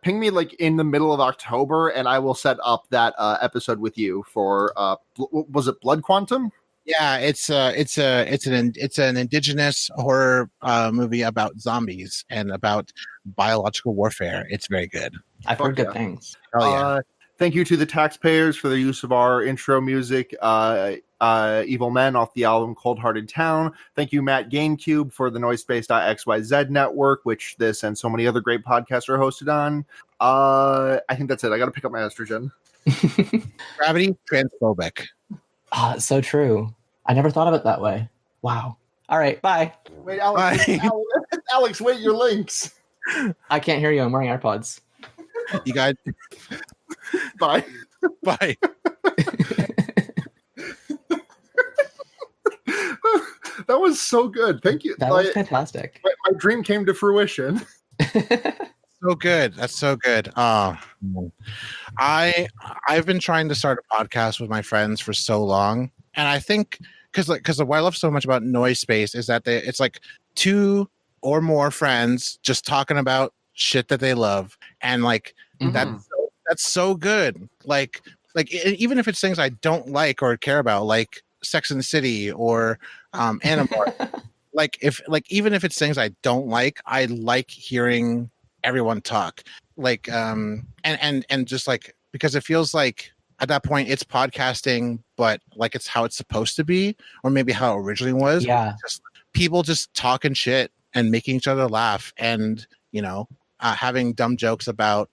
ping me like in the middle of October, and I will set up that episode with you for was it Blood Quantum? Yeah, it's an indigenous horror movie about zombies and about biological warfare. It's very good. I've heard good things. Oh yeah. Thank you to the Taxpayers for the use of our intro music, Evil Men off the album Cold Hearted Town. Thank you, Matt GameCube, for the noisespace.xyz network, which this and so many other great podcasts are hosted on. I think that's it. I got to pick up my estrogen. Gravity, transphobic. So true. I never thought of it that way. Wow. All right, bye. Wait, Alex, Bye. Alex, wait, your links. I can't hear you. I'm wearing AirPods. You guys, Bye. bye. That was so good. Thank you. That was fantastic. My dream came to fruition. So good. That's so good. I've been trying to start a podcast with my friends for so long, and I think because what I love so much about Noise Space is that it's like 2 or more friends just talking about shit that they love, and like that's so good. Like even if it's things I don't like or care about, like Sex and the City or Animorphs. Even if it's things I don't like, I like hearing everyone talk. Like and just like, because it feels like at that point it's podcasting, but like it's how it's supposed to be, or maybe how it originally was. Yeah. Just people just talking shit and making each other laugh, and having dumb jokes about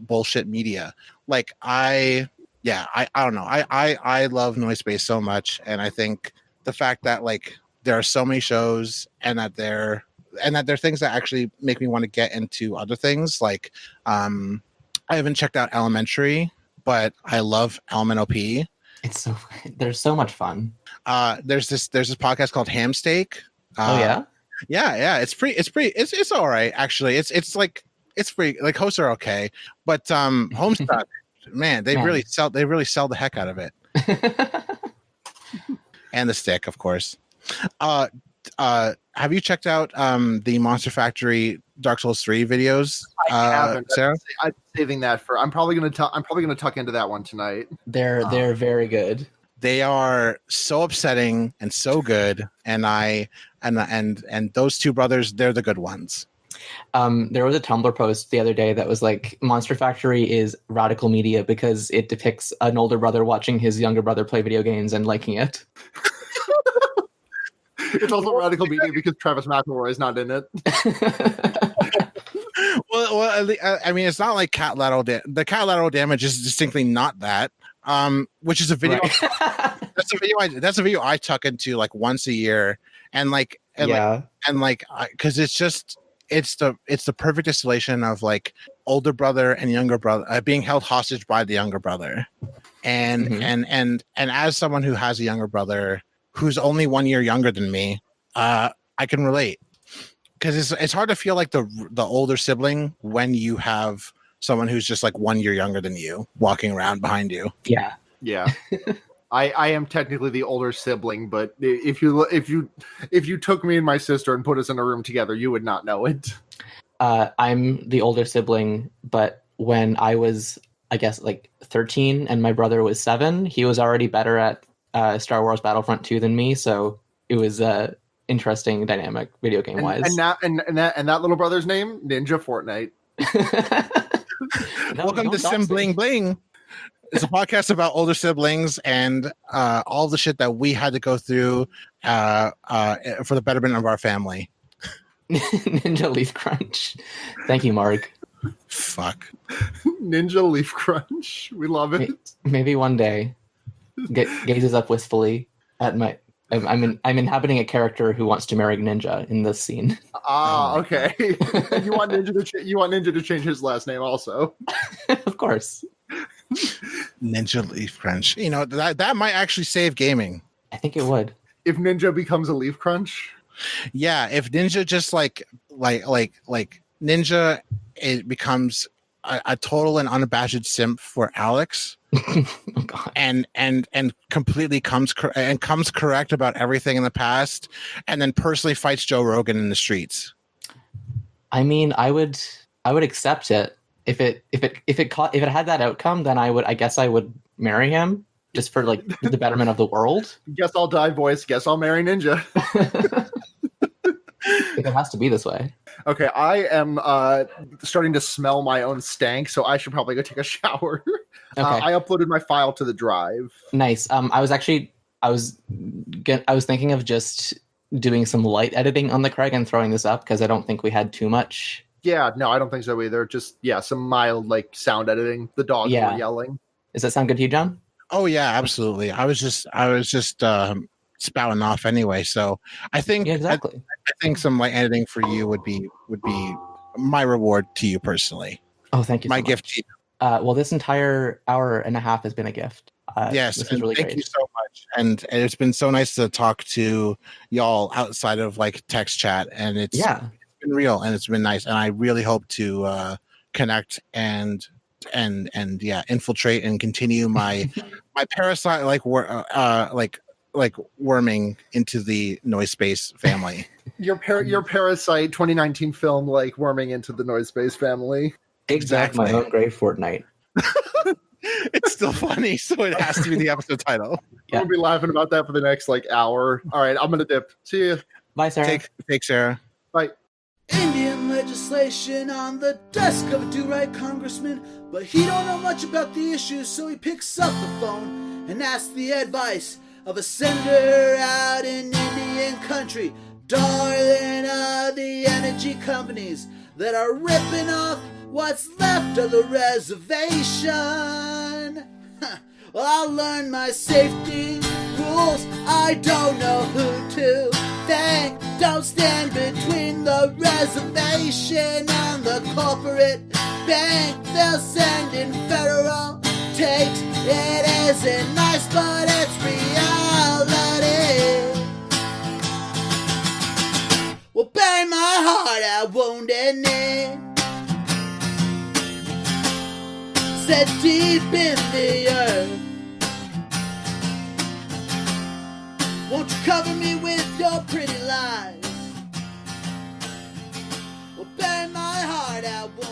bullshit media. Like I don't know. I love Noise Space so much, and I think the fact that like there are so many shows and that there are things that actually make me want to get into other things. Like I haven't checked out Elementary, but I love LMNOP. They're so much fun. There's this podcast called Ham Steak. Oh yeah. Yeah. It's all right actually. It's pretty, like, hosts are okay, but Homestuck, man, they really sell the heck out of it. And the stick, of course. Have you checked out the Monster Factory Dark Souls 3 videos? I haven't. Sarah? I'm saving that for. I'm probably gonna tuck into that one tonight. They're very good. They are so upsetting and so good, and those two brothers, they're the good ones. There was a Tumblr post the other day that was like, Monster Factory is radical media because it depicts an older brother watching his younger brother play video games and liking it. It's also radical media because Travis McElroy is not in it. Well, I mean, it's not like cat lateral. The cat lateral damage is distinctly not that. Which is a video. Right. That's a video I tuck into like once a year, because it's the perfect distillation of like older brother and younger brother being held hostage by the younger brother, and as someone who has a younger brother who's only 1 year younger than me, I can relate, because it's hard to feel like the older sibling when you have someone who's just like 1 year younger than you walking around behind you. Yeah. I am technically the older sibling, but if you took me and my sister and put us in a room together, you would not know it. I'm the older sibling, but when I was, I guess, like 13 and my brother was 7, he was already better at Star Wars Battlefront 2 than me, so it was interesting dynamic video game wise. And that little brother's name, Ninja Fortnite. Welcome to Sim Bling Bling. It's a podcast about older siblings and all the shit that we had to go through for the betterment of our family. Ninja Leaf Crunch. Thank you, Mark. Fuck. Ninja Leaf Crunch. We love it. Maybe one day. Gazes up wistfully at my. I'm inhabiting a character who wants to marry Ninja in this scene. Okay. You want Ninja to change his last name also? Of course. Ninja Leaf Crunch. You know, that might actually save gaming. I think it would. If Ninja becomes a Leaf Crunch? Yeah, if Ninja just like Ninja, it becomes a total and unabashed simp for Alex. Oh, God. And completely comes correct about everything in the past, and then personally fights Joe Rogan in the streets. I mean, I would accept it if it had that outcome. Then I guess I would marry him just for like the betterment of the world. Guess I'll die, boys. Guess I'll marry Ninja. It has to be this way. Okay, I am starting to smell my own stank, so I should probably go take a shower. Okay. I uploaded my file to the drive. Nice. I was thinking of just doing some light editing on the Craig and throwing this up because I don't think we had too much. Yeah, no, I don't think so either. Just some mild like sound editing. The dogs were yelling. Does that sound good to you, John? Oh yeah, absolutely. I was just spouting off anyway. So I think exactly. I think some light editing for you would be my reward to you personally. Oh, thank you. My gift to you. Well, this entire hour and a half has been a gift. Yes, this is really thank great. you so much. And it's been so nice to talk to y'all outside of like text chat, and it's been real and it's been nice. And I really hope to connect and infiltrate and continue my parasite like worming into the Noise Space family. Your Parasite 2019 film like worming into the Noise Space family. Exactly. My own grave Fordnite. It's still funny, so it has to be the episode title. Yeah. We'll be laughing about that for the next hour. All right, I'm gonna dip. See you. Bye, Sarah. Take Sarah. Bye. Indian legislation on the desk of a do-right congressman, but he don't know much about the issues, so he picks up the phone and asks the advice of a senator out in Indian country. Darling of the energy companies that are ripping off what's left of the reservation. Well, I'll learn my safety rules. I don't know who to thank. Don't stand between the reservation and the corporate bank. They'll send in federal takes. It isn't nice, but it's reality. Well, bury my heart at Wounded Knee, set deep in the earth. Won't you cover me with your pretty lies? Well, bury my heart at Wounded Knee.